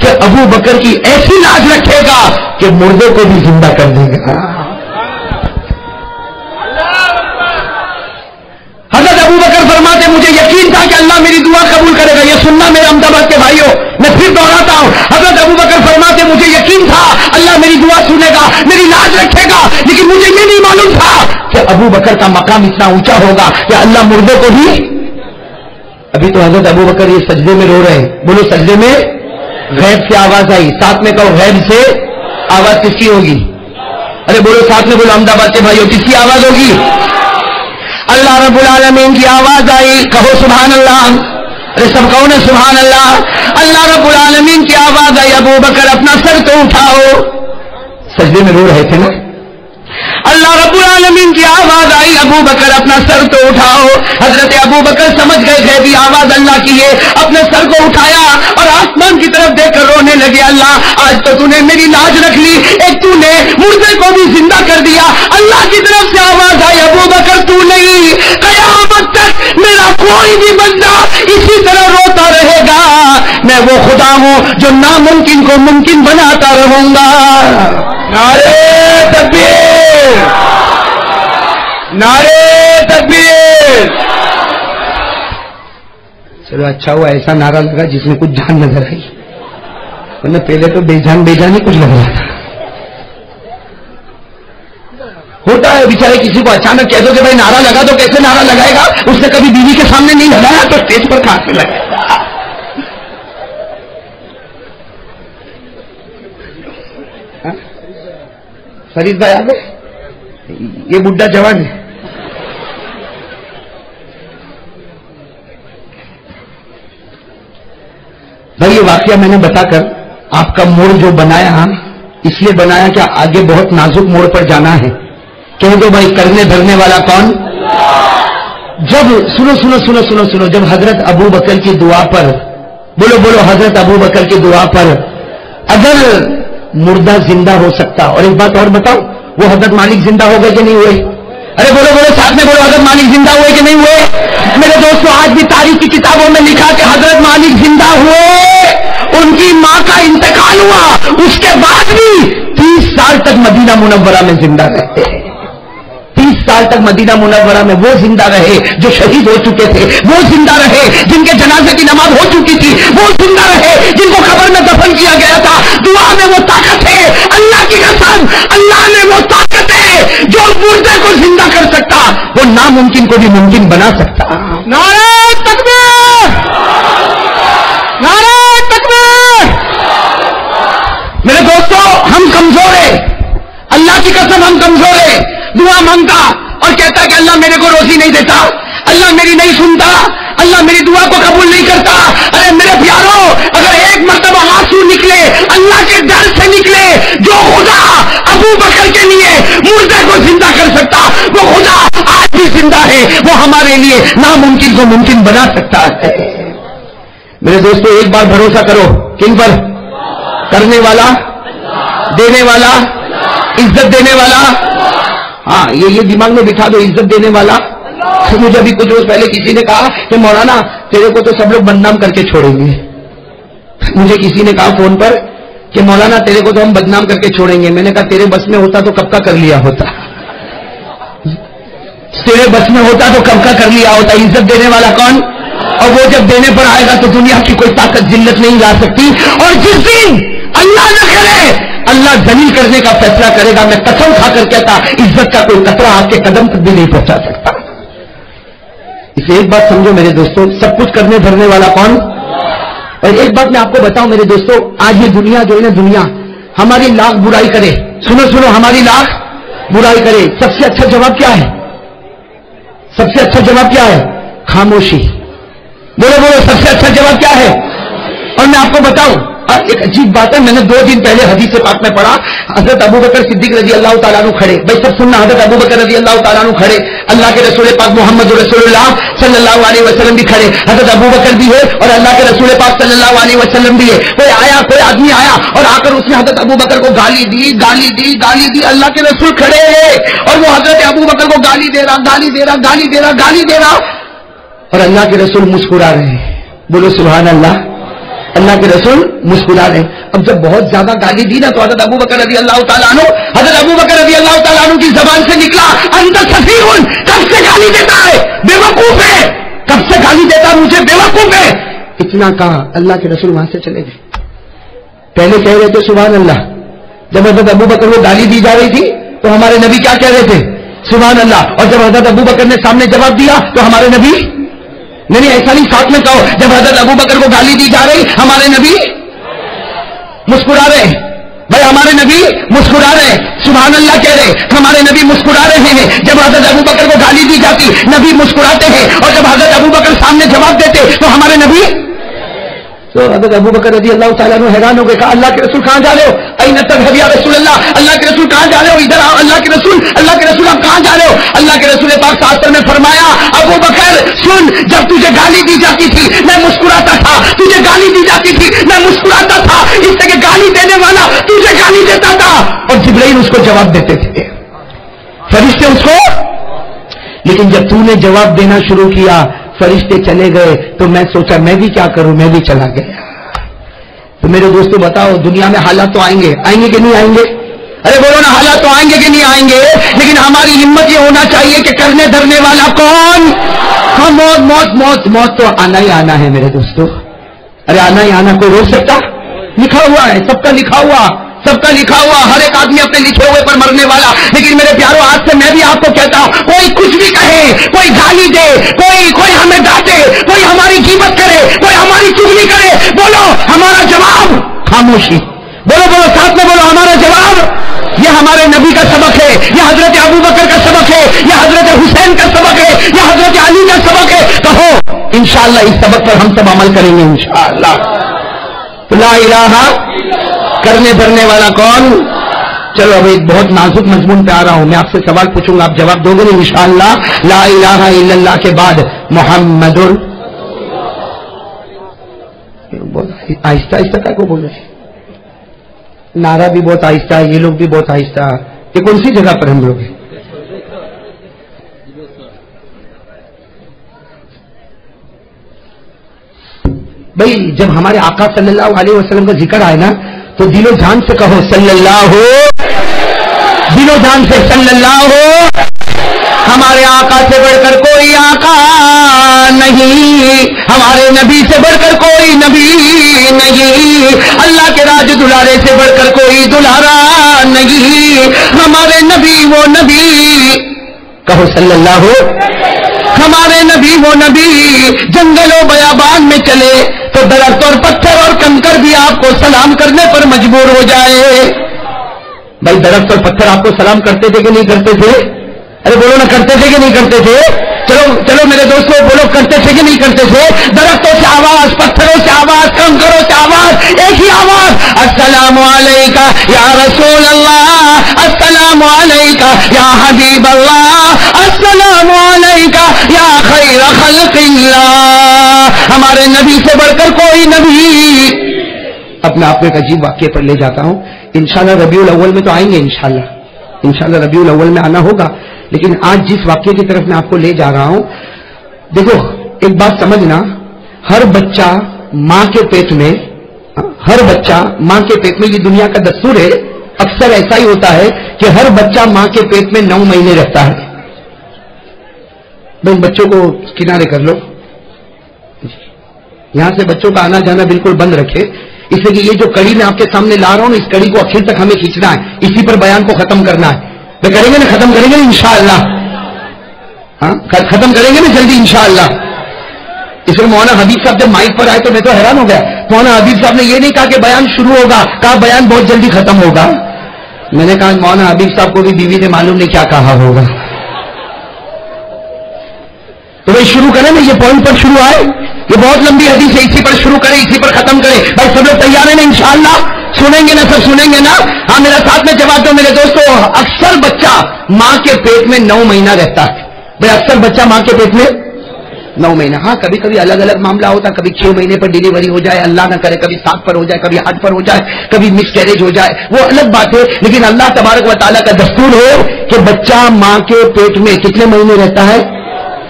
کہ ابو بکر کی ایسی لاج رکھے گا کہ مردے کو بھی زندہ کر دے گا. حضرت ابو بکر فرماتے مجھے یقین تھا کہ اللہ میری دعا قبول کرے گا. یہ سننا میرے احمد آباد کے بھائیوں, میں پھر دوہراتا ہوں, حضرت ابو بکر فرماتے مجھے یقین تھا اللہ میری دعا سنے گا, میری لاج رکھے گا, لیکن مجھے یہ نہیں معلوم تھا کہ ابو بکر کا مقام اتنا اونچا ہوگا کہ اللہ مردے کو بھی. ابھی تو حضرت ابو بکر یہ سجدے میں رو رہے ہیں. بولو سجدے میں غیب سے آواز آئی. ساتھ میں کہو غیب سے آواز کس کی ہوگی؟ ارے بولو ساتھ میں, بولو احمد آباد کے بھائیوں کس کی آواز ہوگی؟ اللہ رب العالمین کی آواز آئی. کہو سبحان اللہ. ارے سب کہو نا سبحان اللہ. اللہ رب العالمین کی آواز آئی. ابو بکر اپنا سر تو اٹھاؤ. سجدے میں رو رہے تھے نا. اللہ رب العالمین کی آواز آئی. ابو بکر اپنا سر تو اٹھاؤ. حضرت ابو بکر سمجھ گئے تھے بھی آواز اللہ کی ہے. اپنے سر کو اٹھایا اور آسمان کی طرف دیکھ کر رونے لگے. اللہ آج تو تو نے میری لاج رکھ لی, ایک تو نے مردے کو بھی زندہ کر دیا. اللہ کی طرف سے آواز آئی ابو بکر تو نہیں, قیامت تک میرا کوئی بھی بندہ اسی طرح روتا رہے گا. میں وہ خدا ہوں جو ناممکن کو ممکن بناتا رہوں گا. نعرے تکبیر, نعرے تکبیر. چلو اچھا ہوا ایسا نعرہ لگا جس میں کچھ جان نظر آئی, ورنہ پہلے تو بے جان ہی کچھ لگ رہا تھا. ہوتا ہے بیچارے کسی کو اچانک کہہ دو کہ بھائی نعرہ لگا تو کیسے نعرہ لگائے گا؟ اس نے کبھی بیوی کے سامنے نہیں لگایا تو اسٹیج پر کھانس میں لگائے گا. فرید بھائی آ گئے, یہ بڈھا جوان ہے. بھائی یہ واقعہ میں نے بتا کر آپ کا موڑ جو بنایا اس لیے بنایا کہ آگے بہت نازک موڑ پر جانا ہے. کہہ دو بھائی کرنے دھرنے والا کون؟ جب سنو سنو سنو سنو سنو جب حضرت ابو بکر کی دعا پر, بولو بولو حضرت ابو بکر کی دعا پر اگر مردہ زندہ ہو سکتا. اور ایک بات اور بتاؤ, وہ حضرت مالک زندہ ہو گئے کہ نہیں ہوئے؟ ارے بولو بولو ساتھ میں بولو, حضرت مالک زندہ ہوئے کہ نہیں ہوئے؟ میرے دوستوں آج بھی تاریخ کی کتابوں میں لکھا کہ حضرت مالک زندہ ہوئے, ان کی ماں کا انتقال ہوا, اس کے بعد بھی 30 سال تک مدینہ منورہ میں زندہ رہے. 30 سال تک مدینہ منورہ میں وہ زندہ رہے جو شہید ہو چکے تھے, وہ زندہ رہے جن کے جنازے کی نماز ہو چکی تھی, وہ زندہ رہے جن کو قبر میں دفن کیا گیا تھا. دعا میں وہ طاقت ہے, اللہ کی قسم اللہ نے وہ طاقت ہے جو مردے کو زندہ کر سکتا, وہ ناممکن کو بھی ممکن بنا سکتا. نعرہ تکبیر, نعرہ تکبیر. میرے دوستوں ہم کمزور ہیں, اللہ کی قسم ہم کمزور ہیں. دعا مانگتا اور کہتا کہ اللہ میرے کو روزی نہیں دیتا, اللہ میری نہیں سنتا, اللہ میری دعا کو قبول نہیں کرتا. ارے میرے پیارو, اگر ایک مرتبہ آنسو نکلے اللہ کے ڈر سے نکلے, جو خدا ابو بکر کے لیے مردے کو زندہ کر سکتا, وہ خدا آج بھی زندہ ہے, وہ ہمارے لیے ناممکن کو ممکن بنا سکتا ہے. میرے دوستو ایک بار بھروسہ کرو, کن پر؟ کرنے والا, دینے والا, عزت دینے والا. ہاں یہ دماغ میں بٹھا دو, عزت دینے والا. مجھے ابھی کچھ روز پہلے کسی نے کہا کہ مولانا تیرے کو تو سب لوگ بدنام کر کے چھوڑیں گے. مجھے کسی نے کہا فون پر کہ مولانا تیرے کو تو ہم بدنام کر کے چھوڑیں گے. میں نے کہا تیرے بس میں ہوتا تو کب کا کر لیا ہوتا, تیرے بس میں ہوتا تو کب کا کر لیا ہوتا. عزت دینے والا کون؟ اور وہ جب دینے پر آئے گا تو دنیا کی کوئی طاقت ذلت نہیں لا سکتی. اور جس دن اللہ نہ کرے اللہ ذلیل کرنے کا فیصلہ کرے گا, میں قسم کھا کر کہتا عزت کا کوئی قطرہ آپ کے قدم تک بھی نہیں پہنچا سکتا. اس لیے ایک بات سمجھو میرے دوستوں, سب کچھ کرنے دھرنے والا کون؟ اور ایک بات میں آپ کو بتاؤں میرے دوستوں, آج یہ دنیا جو ہے نا, دنیا ہماری لاکھ برائی کرے, سنو سنو, ہماری لاکھ برائی کرے, سب سے اچھا جواب کیا ہے؟ سب سے اچھا جواب کیا ہے؟ خاموشی. بولو بولو, سب سے اچھا جواب کیا ہے؟ اور میں آپ کو بتاؤں ایک عجیب بات ہے, میں نے 2 دن پہلے حدیث پاک میں پڑھا, حضرت ابو بکر صدیق رضی اللہ تعالیٰ عنہ کھڑے. بھائی سب سننا, حضرت ابو بکر رضی اللہ تعالیٰ عنہ کھڑے, اللہ کے رسول پاک محمد رسول اللہ صلی اللہ علیہ وسلم بھی کھڑے. حضرت ابو بکر بھی ہے اور اللہ کے رسول پاک صلی اللہ علیہ وسلم بھی ہے. کوئی آدمی آیا اور آ کر اس نے حضرت ابو بکر کو گالی دی. اللہ کے رسول کھڑے ہیں اور وہ حضرت ابو بکر کو گالی دے رہا. اور اللہ کے رسول مسکرا رہے ہیں. بولو سبحان اللہ. اللہ کے رسول مسکرا رہے. اب جب بہت زیادہ گالی دی نا تو حضرت ابو بکر رضی اللہ تعالیٰ عنہ کی زبان سے نکلا انت سفیہ، کب سے گالی دیتا ہے، بیوقوف ہے، کب سے گالی دیتا ہے مجھے، بیوقوف ہے. اتنا کہا اللہ کے رسول وہاں سے چلے گئے. پہلے کہہ رہے تھے سبحان اللہ، جب حضرت ابو بکر کو گالی دی جا رہی تھی تو ہمارے نبی کیا کہہ رہے تھے، سبحان اللہ. اور جب حضرت ابو بکر نے سامنے جواب دیا تو ہمارے نبی نہیں ایسا نہیں، ساتھ میں کہو، جب حضرت ابو بکر کو گالی دی جا رہی ہمارے نبی مسکرا رہے. بھائی ہمارے نبی مسکرا رہے، سبحان اللہ کہہ رہے، ہمارے نبی مسکرا رہے ہیں. جب حضرت ابو بکر کو گالی دی جاتی نبی مسکراتے ہیں، اور جب حضرت ابو بکر سامنے جواب دیتے تو ہمارے نبی. تو حضرت ابو بکر رضی اللہ تعالیٰ عنہ حیران ہو گئے، کہا اللہ کے رسول کہاں جا رہے ہو، این تذهب یا رسول اللہ، اللہ کے رسول کہاں جا رہے ہو، ادھر آؤ اللہ کے رسول آپ کہاں جا رہے ہو. اللہ کے رسول پاک صلی اللہ علیہ وسلم نے فرمایا ابو بکر سن، جب تجھے گالی دی جاتی تھی میں مسکراتا تھا، تجھے گالی دی جاتی تھی میں مسکراتا تھا، اس سے کہ گالی دینے والا تجھے گالی دیتا تھا اور جبرائیل اس کو جواب دیتے تھے، فرشتے اس کو. لیکن جب تو نے جواب دینا شروع کیا فرشتے چلے گئے تو میں سوچا میں بھی کیا کروں، میں بھی چلا گیا. تو میرے دوستو بتاؤ دنیا میں حالات تو آئیں گے کہ نہیں آئیں گے؟ ارے بولو نا، حالات تو آئیں گے کہ نہیں آئیں گے، لیکن ہماری ہمت یہ ہونا چاہیے کہ کرنے دھرنے والا کون؟ ہاں موت موت موت موت تو آنا ہی آنا ہے میرے دوستو. ارے آنا ہی آنا، کوئی روک سکتا؟ لکھا ہوا ہے، سب کا لکھا ہوا، ہر ایک آدمی اپنے لکھے ہوئے پر مرنے والا. لیکن میرے پیاروں آج سے میں بھی آپ کو کہتا ہوں، کوئی کچھ بھی کہے، کوئی گالی دے، کوئی ہمیں ڈانٹے، کوئی ہماری غیبت کرے، کوئی ہماری چغلی کرے، بولو ہمارا جواب خاموشی. بولو ساتھ میں بولو ہمارا جواب. یہ ہمارے نبی کا سبق ہے، یہ حضرت ابو بکر کا سبق ہے، یہ حضرت حسین کا سبق ہے، یہ حضرت علی کا سبق ہے. کہو انشاءاللہ اس سبق پر ہم سب عمل کریں گے انشاءاللہ. لا الہ کرنے بھرنے والا کون؟ چلو اب ایک بہت نازک مضمون پہ آ رہا ہوں. میں آپ سے سوال پوچھوں گا، آپ جواب دو گے انشاءاللہ. لا الہ الا اللہ کے بعد محمد آہستہ آہستہ کو بول رہے، نعرہ بھی بہت آہستہ ہے، یہ لوگ بھی بہت آہستہ. یہ کون سی جگہ پر ہم لوگ ہیں؟ بھائی جب ہمارے آقا صلی اللہ علیہ وسلم کا ذکر آئے نا تو دل و جان سے کہو صلی اللہ ہو، دل و جان سے صلی اللہ ہو. ہمارے آقا سے بڑھ کر کوئی آقا نہیں، ہمارے نبی سے بڑھ کر کوئی نبی نہیں، اللہ کے راج دلارے سے بڑھ کر کوئی دلارا نہیں. ہمارے نبی وہ نبی، کہو صلی اللہ ہو. ہمارے نبی وہ نبی جنگل و بیابان میں چلے تو درخت اور پتھر اور کنکر بھی آپ کو سلام کرنے پر مجبور ہو جائے. بھائی درخت اور پتھر آپ کو سلام کرتے تھے کہ نہیں کرتے تھے؟ ارے بولو نا، کرتے تھے کہ نہیں کرتے تھے؟ چلو میرے دوستوں بولو، کرتے تھے کہ نہیں کرتے تھے؟ درختوں سے آواز، پتھروں سے آواز، کنکروں سے آواز، ایک ہی آواز، السلام علیکہ یا رسول اللہ، السلام علیکہ یا حبیب اللہ، السلام علیکہ یا خیر خلق اللہ. ہمارے نبی سے بڑھ کر کوئی نبی. اب میں آپ کو ایک عجیب واقعے پر لے جاتا ہوں. انشاءاللہ ربیع الاول میں تو آئیں گے، انشاءاللہ ربیع الاول میں آنا ہوگا. لیکن آج جس واقعے کی طرف میں آپ کو لے جا رہا ہوں، دیکھو ایک بات سمجھنا، ہر بچہ ماں کے پیٹ میں، یہ دنیا کا دستور ہے. اکثر ایسا ہی ہوتا ہے کہ ہر بچہ ماں کے پیٹ میں 9 مہینے رہتا ہے. بھائی بچوں کو کنارے کر لو، یہاں سے بچوں کا آنا جانا بالکل بند رکھے، اس لیے کہ یہ جو کڑی میں آپ کے سامنے لا رہا ہوں اس کڑی کو آخر تک ہمیں کھینچنا ہے، اسی پر بیان کو ختم کرنا ہے. میں کریں گے نا، ختم کریں گے انشاءاللہ، ہاں ختم کریں گے نا جلدی انشاءاللہ. اس لیے مولانا حبیب صاحب جب مائک پر آئے تو میں تو حیران ہو گیا. مولانا حبیب صاحب نے یہ نہیں کہا کہ بیان شروع ہوگا، کہا بیان بہت جلدی ختم ہوگا. میں نے کہا مولانا حبیب صاحب کو بھی بیوی نے معلوم نہیں کیا کہا ہوگا. تو بھائی شروع کریں نا، یہ پوائنٹ پر شروع آئے، یہ بہت لمبی حدیث ہے، اسی پر شروع کریں، اسی پر ختم کریں. بھائی سب لوگ تیار ہیں نا انشاءاللہ؟ سنیں گے نا، سب سنیں گے نا؟ ہاں میرا ساتھ میں جواب دو میرے دوستو. اکثر بچہ ماں کے پیٹ میں 9 مہینہ رہتا ہے. بھائی اکثر بچہ ماں کے پیٹ میں 9 مہینہ. ہاں کبھی کبھی الگ الگ معاملہ ہوتا ہے، کبھی 6 مہینے پر ڈیلیوری ہو جائے، اللہ نہ کرے، کبھی 7 پر ہو جائے، کبھی 8 پر ہو جائے، کبھی مس کیریج ہو جائے، وہ الگ بات ہے. لیکن اللہ تبارک و تعالیٰ کا دستور ہے کہ بچہ ماں کے پیٹ میں کتنے مہینے رہتا ہے.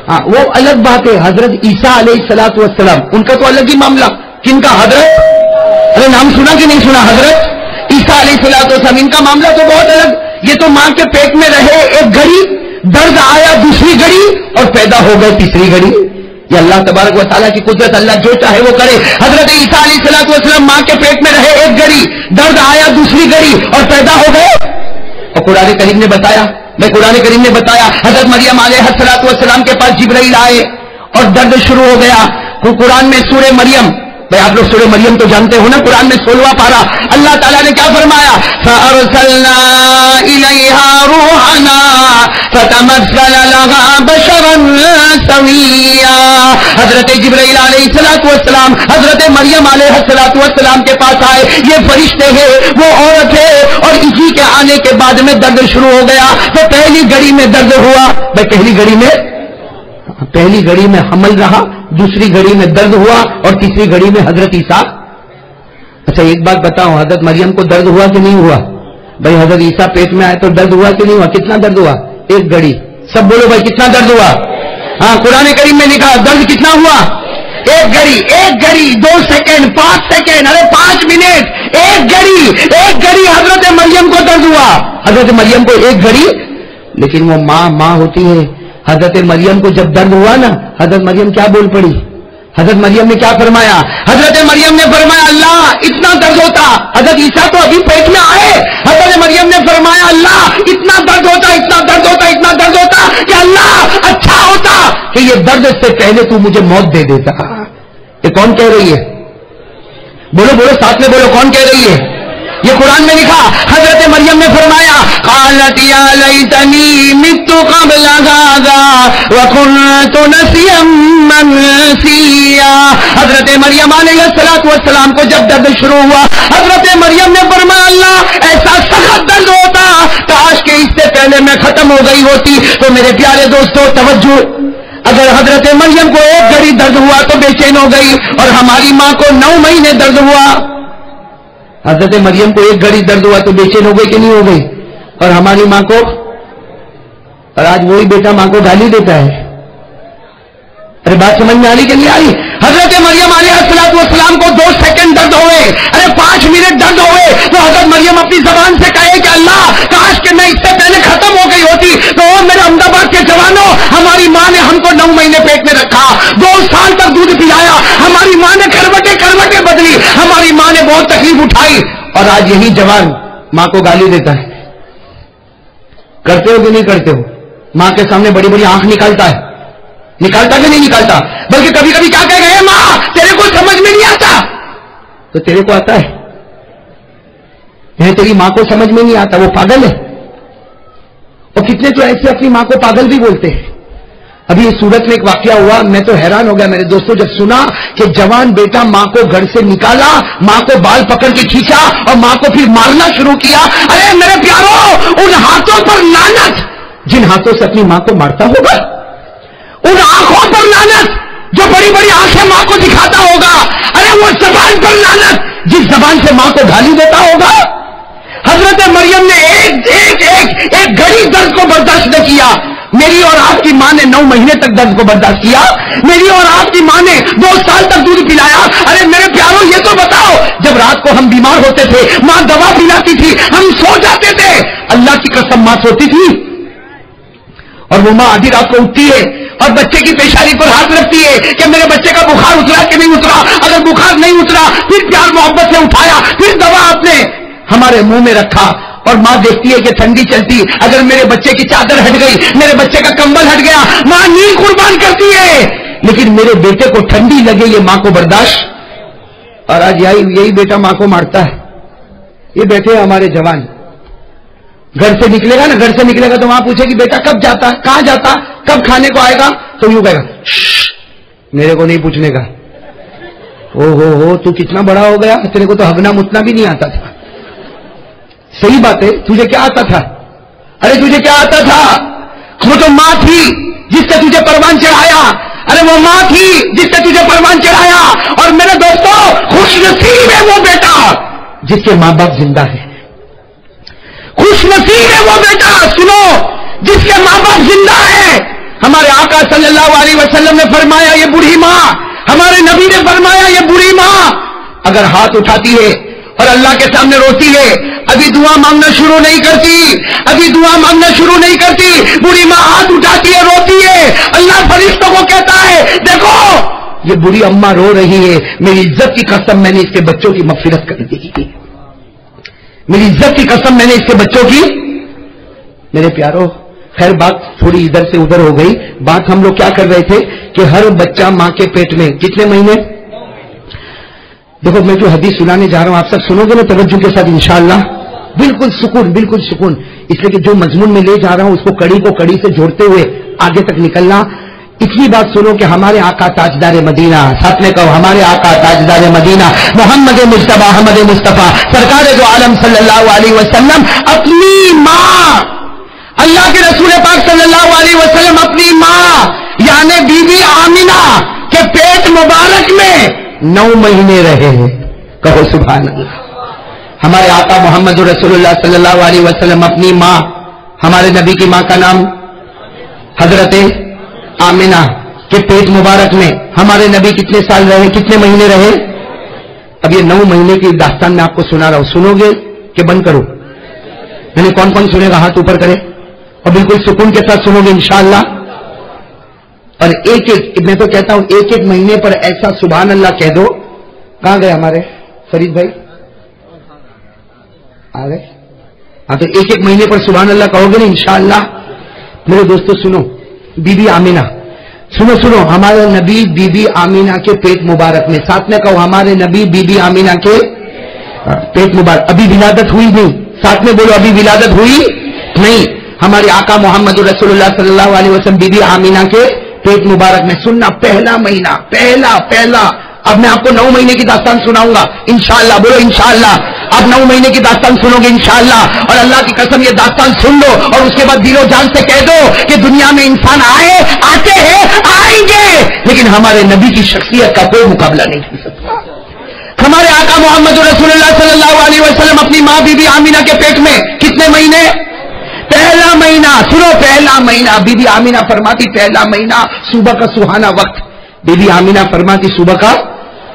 ہاں وہ الگ بات ہے. حضرت عیسیٰ علیہ الصلوۃ والسلام ان کا تو الگ ہی معاملہ. کن کا؟ حضرت ارے نام سنا کہ نہیں سنا؟ حضرت عیسیٰ علیہ السلام، ان کا معاملہ تو بہت الگ. یہ تو ماں کے پیٹ میں رہے ایک گھڑی، درد آیا دوسری گھڑی اور پیدا ہو گئے تیسری گھڑی. یہ اللہ تبارک و تعالیٰ کی قدرت، اللہ جو چاہے وہ کرے. حضرت عیسیٰ علیہ السلام ماں کے پیٹ میں رہے ایک گھڑی، درد آیا دوسری گھڑی اور پیدا ہو گئے. اور قرآن کریم نے بتایا، قرآن کریم نے بتایا حضرت مریم علیہ السلام کے پاس جبرائیل آئے اور درد شروع ہو گیا. قرآن میں سورہ مریم، بھائی آپ لوگ سورہ مریم تو جانتے ہو نا، قرآن میں 16واں پارہ، اللہ تعالیٰ نے کیا فرمایا؟ فَأَرْسَلْنَا إِلَيْهَا رُوحَنَا فَتَمَثَّلَ لَهَا بَشَرًا سَوِيًّا. حضرت جبرائیل علیہ السلام حضرت مریم علیہ السلام کے پاس آئے. یہ فرشتے ہیں، وہ عورت ہے، اور اسی کے آنے کے بعد میں درد شروع ہو گیا. تو پہلی گھڑی میں درد ہوا، بھائی پہلی گھڑی میں حمل رہا، دوسری گھڑی میں درد ہوا اور تیسری گھڑی میں حضرت عیسیٰ. اچھا ایک بات بتاؤ، حضرت مریم کو درد ہوا کہ نہیں ہوا؟ بھائی حضرت عیسیٰ پیٹ میں آئے تو درد ہوا کہ نہیں ہوا؟ کتنا درد ہوا؟ ایک گھڑی. سب بولو بھائی کتنا درد ہوا؟ ہاں قرآن کریم میں لکھا درد کتنا ہوا؟ ایک گھڑی 2 سیکنڈ 5 سیکنڈ، ارے 5 منٹ، ایک گھڑی حضرت مریم کو درد ہوا. حضرت مریم کو ایک گھڑی، لیکن وہ ماں ہوتی ہے. حضرت مریم کو جب درد ہوا نا، حضرت مریم کیا بول پڑی؟ حضرت مریم نے کیا فرمایا؟ حضرت مریم نے فرمایا اللہ اتنا درد ہوتا. حضرت عیسیٰ تو ابھی پیٹ میں آئے. حضرت مریم نے فرمایا اللہ اتنا درد ہوتا کہ اللہ اچھا ہوتا کہ یہ درد سے پہلے تو مجھے موت دے دیتا. یہ کون کہہ رہی ہے؟ بولو ساتھ میں بولو، کون کہہ رہی ہے؟ یہ قرآن میں لکھا. حضرت مریم نے فرمایا قالت یا لیتنی مت قبل هذا وكنت نسیا منسیا. حضرت مریم علیہ السلام کو جب درد شروع ہوا، حضرت مریم نے فرمایا اللہ ایسا سخت درد ہوتا کاش کہ اس سے پہلے میں ختم ہو گئی ہوتی. تو میرے پیارے دوستو توجہ، اگر حضرت مریم کو ایک گھڑی درد ہوا تو بے چین ہو گئی، اور ہماری ماں کو 9 مہینے درد ہوا. حضرت مریم کو ایک گھڑی درد ہوا تو بے چین ہو گئی کہ نہیں ہو گئی؟ اور ہماری ماں کو، اور آج وہی بیٹا ماں کو گالی دیتا ہے. ارے بات سمجھ میں آ رہی کہ نہیں آ رہی؟ حضرت مریم علیہ السلام کو 2 سیکنڈ درد ہوئے، ارے 5 منٹ درد ہوئے، تو حضرت مریم اپنی زبان سے کہے کہ اللہ کاش کہ میں اس سے پہلے ختم ہو گئی ہوتی. تو میرے احمد آباد کے جوانوں، ہماری ماں نے ہم کو 9 مہینے پیٹ میں رکھا، 2 سال تک دودھ پلایا، ہماری ماں نے کروٹیں بدلی، ہماری ماں نے بہت تکلیف اٹھائی، اور آج یہی جوان ماں کو گالی دیتا ہے. کرتے ہو کہ نہیں کرتے ہو؟ ماں کے سامنے بڑی بڑی آنکھ نکالتا کہ نہیں نکالتا؟ بلکہ کبھی کبھی کیا کہہ گئے ماں تیرے کو سمجھ میں نہیں آتا. تو تیرے کو آتا ہے، تیری ماں کو سمجھ میں نہیں آتا، وہ پاگل ہے. اور کتنے تو ایسے اپنی ماں کو پاگل بھی بولتے ہیں. ابھی اس صورت میں ایک واقعہ ہوا، میں تو حیران ہو گیا میرے دوستوں جب سنا کہ جوان بیٹا ماں کو گھر سے نکالا، ماں کو بال پکڑ کے کھینچا اور ماں کو پھر مارنا شروع کیا. ارے میرے پیارو، ان ہاتھوں پر لعنت جن ہاتھوں سے اپنی ماں کو مارتا ہوگا، ان آنکھوں پر لعنت جو بڑی بڑی آنکھیں ماں کو دکھاتا ہوگا، ارے وہ زبان پر لعنت جس زبان سے ماں کو گالی دیتا ہوگا. حضرت مریم نے ایک گھڑی درد کو برداشت نہ کیا. میری اور آپ کی ماں نے 9 مہینے تک درد کو برداشت کیا. میری اور آپ کی ماں نے 2 سال تک دودھ پلایا. ارے میرے پیاروں یہ تو بتاؤ، جب رات کو ہم بیمار ہوتے تھے ماں دوا پلاتی تھی، ہم سو جاتے تھے، اللہ کی قسم ماں سوتی تھی، اور وہ ماں آدھی رات کو اٹھتی ہے اور بچے کی پیشانی پر ہاتھ رکھتی ہے کہ میرے بچے کا بخار اترا کہ نہیں اترا. اگر بخار نہیں اترا پھر پیار محبت سے اٹھایا، پھر دوا آپ نے ہمارے منہ میں رکھا، اور ماں دیکھتی ہے کہ ٹھنڈی چلتی، اگر میرے بچے کی چادر ہٹ گئی، میرے بچے کا کمبل ہٹ گیا، ماں نیند قربان کرتی ہے. لیکن میرے بیٹے کو ٹھنڈی لگے یہ ماں کو برداشت. اور آج یہی بیٹا ماں کو مارتا ہے. یہ بیٹھے ہمارے جوان، گھر سے نکلے گا نا، گھر سے نکلے گا تو وہاں پوچھے کہ بیٹا کب جاتا، کہاں جاتا، کب کھانے کو آئے گا، تو یوں کہے گا میرے کو نہیں پوچھنے کا. او تو کتنا بڑا ہو گیا، تیرے کو تو ہگنا متنا بھی نہیں آتا تھا. صحیح بات ہے، تجھے کیا آتا تھا؟ ارے تجھے کیا آتا تھا؟ وہ تو ماں تھی جس سے تجھے پروان چڑھایا. ارے وہ ماں تھی جس سے تجھے پروان چڑھایا. اور میرے دوستو خوش نصیب ہے وہ بیٹا جس کے ماں باپ زندہ ہے. خوش نصیب ہے وہ بیٹا، سنو، جس کے ماں باپ زندہ ہے. ہمارے آقا صلی اللہ علیہ وسلم نے فرمایا یہ بوڑھی ماں، ہمارے نبی نے فرمایا یہ بوڑھی ماں اگر ہاتھ اٹھاتی ہے اور اللہ کے سامنے روتی ہے، ابھی دعا مانگنا شروع نہیں کرتی، ابھی دعا مانگنا شروع نہیں کرتی، بوڑھی ماں ہاتھ اٹھاتی ہے، روتی ہے، اللہ فرشتوں کو کہتا ہے دیکھو یہ بوڑھی اماں رو رہی ہے، میری عزت کی قسم میں نے اس کے بچوں کی مغفرت کر دی، میری عزت کی قسم میں نے اس کے بچوں کی. میرے پیارو خیر بات تھوڑی ادھر سے ادھر ہو گئی. بات ہم لوگ کیا کر رہے تھے کہ ہر بچہ ماں کے پیٹ میں کتنے مہینے. دیکھو میں جو حدیث سنانے جا رہا ہوں آپ سب سنو گے نا توجہ کے ساتھ انشاءاللہ. بالکل سکون، بالکل سکون. اس لیے کہ جو مضمون میں لے جا رہا ہوں اس کو کڑی سے جوڑتے ہوئے آگے تک نکلنا. اتنی بات سنو کہ ہمارے آقا تاجدار مدینہ، ساتھ میں کہو ہمارے آقا تاجدار مدینہ محمد مصطفیٰ احمد مصطفیٰ سرکار جو عالم صلی اللہ علیہ وسلم اپنی ماں، اللہ کے رسول پاک صلی اللہ علیہ وسلم اپنی ماں یعنی بی بی آمینہ کے پیٹ مبارک میں 9 مہینے رہے ہیں. کہو سبحان اللہ. ہمارے آقا محمد رسول اللہ صلی اللہ علیہ وسلم اپنی ماں، ہمارے نبی کی ماں کا نام حضرت آمینہ کے پیٹ مبارک میں ہمارے نبی کتنے سال رہے، کتنے مہینے رہے. اب یہ 9 مہینے کی داستان میں آپ کو سنا رہا ہوں، سنو گے کہ بند کرو؟ میں نے کون کون سنے گا ہاتھ اوپر کرے اور بالکل سکون کے ساتھ سنو گے انشاءاللہ. اور ایک میں تو کہتا ہوں ایک مہینے پر ایسا سبحان اللہ کہہ دو. کہاں گئے ہمارے فرید بھائی؟ آ گئے؟ ہاں تو ایک مہینے پر سبحان اللہ کہو گے نا انشاءاللہ. میرے دوستو سنو، بی بی آمینہ سنو ہمارے نبی بی بی آمینہ کے پیٹ مبارک میں، ساتھ میں کہو ہمارے نبی بی بی آمینہ کے پیٹ مبارک. ابھی ولادت ہوئی نہیں، ساتھ میں بولو ابھی ولادت ہوئی نہیں. ہمارے آقا محمد رسول اللہ صلی اللہ علیہ وسلم بی بی آمینہ کے پیٹ مبارک میں. سننا پہلا مہینہ، پہلا اب میں آپ کو 9 مہینے کی داستان سناؤں گا انشاءاللہ. بولو انشاءاللہ. اب 9 مہینے کی داستان سنو گے انشاءاللہ. اور اللہ کی قسم یہ داستان سن لو اور اس کے بعد دل و جان سے کہہ دو کہ دنیا میں انسان آتے ہیں، آئیں گے، لیکن ہمارے نبی کی شخصیت کا کوئی مقابلہ نہیں کر سکتا. ہمارے آقا محمد رسول اللہ صلی اللہ علیہ وسلم اپنی ماں بی بی آمینہ کے پیٹ میں کتنے مہینے؟ پہلا مہینہ. سنو پہلا مہینہ. بی بی آمینہ فرماتی پہلا مہینہ صبح کا سہانا وقت. بی بی آمینہ فرماتی صبح کا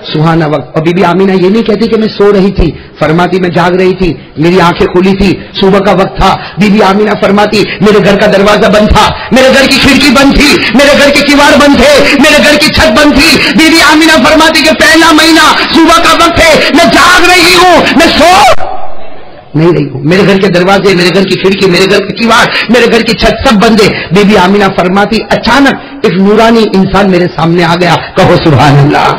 سہانا وقت. اور بی بی آمینہ یہ نہیں کہتی کہ میں سو رہی تھی، فرماتی میں جاگ رہی تھی، میری آنکھیں کھلی تھی، صبح کا وقت تھا. بی بی آمینہ فرماتی میرے گھر کا دروازہ بند تھا، میرے گھر کی کھڑکی بند تھی، میرے گھر کے کیواڑ بند تھے، میرے گھر کی چھت بند تھی. بی بی آمینہ فرماتی کہ پہلا مہینہ صبح کا وقت ہے، میں جاگ رہی ہوں، میں سو نہیں رہی ہوں، میرے گھر کے دروازے، میرے گھر کی کھڑکی، میرے گھر کے کیواڑ، میرے گھر کی چھت سب بندے. بی بی آمینہ فرماتی اچانک ایک نورانی انسان میرے سامنے آ گیا. کہو سبحان اللہ.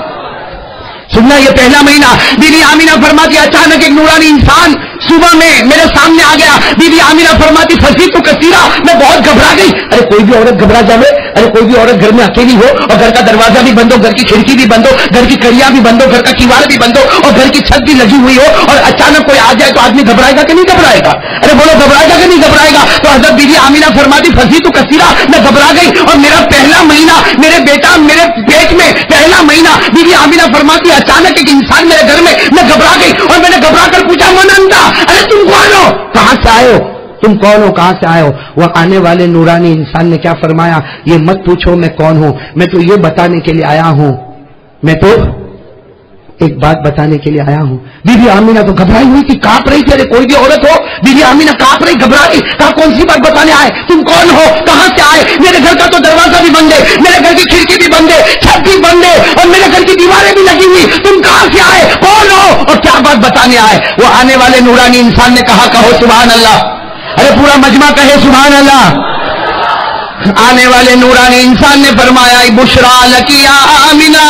سننا یہ پہلا مہینہ. بی بی آمینہ فرماتی اچانک ایک نورانی انسان صبح میں میرے سامنے آ گیا. بی بی آمینہ فرماتی پھنسی تو کثیرہ، میں بہت گھبرا گئی. ارے کوئی بھی عورت گھبرا جاوے، ارے کوئی بھی عورت گھر میں اکیلی ہو اور گھر کا دروازہ بھی بند ہو، گھر کی کھڑکی بھی بند ہو، گھر کی کڑیاں بھی بند ہو، گھر کا کیواڑ بھی بند ہو اور گھر کی چھت بھی لگی ہوئی ہو اور اچانک کوئی آ جائے تو آدمی گھبرائے گا کہ نہیں گھبرائے گا؟ ارے بولو گھبرائے گا کہ نہیں گھبرائے گا؟ تو حضرت بی بی آمینہ فرماتی پھنسی تو کثیرہ، میں گھبرا گئی اور میرا پہلا مہینہ، میرے بیٹا میرے پیٹ میں پہلا مہینہ. بی بی آمینہ فرماتی اچانک ایک انسان میرے گھر میں گھبرا گئی اور میں نے گھبرا کر پوچھا من انت؟ ارے تم کون ہو؟ کہاں سے آئے ہو؟ تم کون ہو؟ کہاں سے آئے ہو؟ وہ آنے والے نورانی انسان نے کیا فرمایا؟ یہ مت پوچھو میں کون ہوں، میں تو یہ بتانے کے لیے آیا ہوں، میں تو ایک بات بتانے کے لیے آیا ہوں. بی بی آمینہ تو گھبرائی ہوئی تھی، کانپ رہی تھی. ارے کوئی بھی عورت ہو، بی بی آمینہ کانپ رہی، گھبرا گئی. کہا کون سی بات بتانے آئے؟ تم کون ہو؟ کہاں سے آئے؟ میرے گھر کا تو دروازہ بھی بند ہے، میرے گھر کی کھڑکی بھی بند ہے، چھت بھی بند ہے اور میرے گھر کی دیواریں بھی لگی ہوئی. تم کہاں سے آئے؟ کون ہو اور کیا بات بتانے آئے؟ وہ آنے والے نورانی انسان نے کہا کہو سبحان اللہ. ارے پورا مجمع کہے سبحان اللہ. آنے والے نورانی انسان نے فرمایا بشرا لکی یا آمینہ.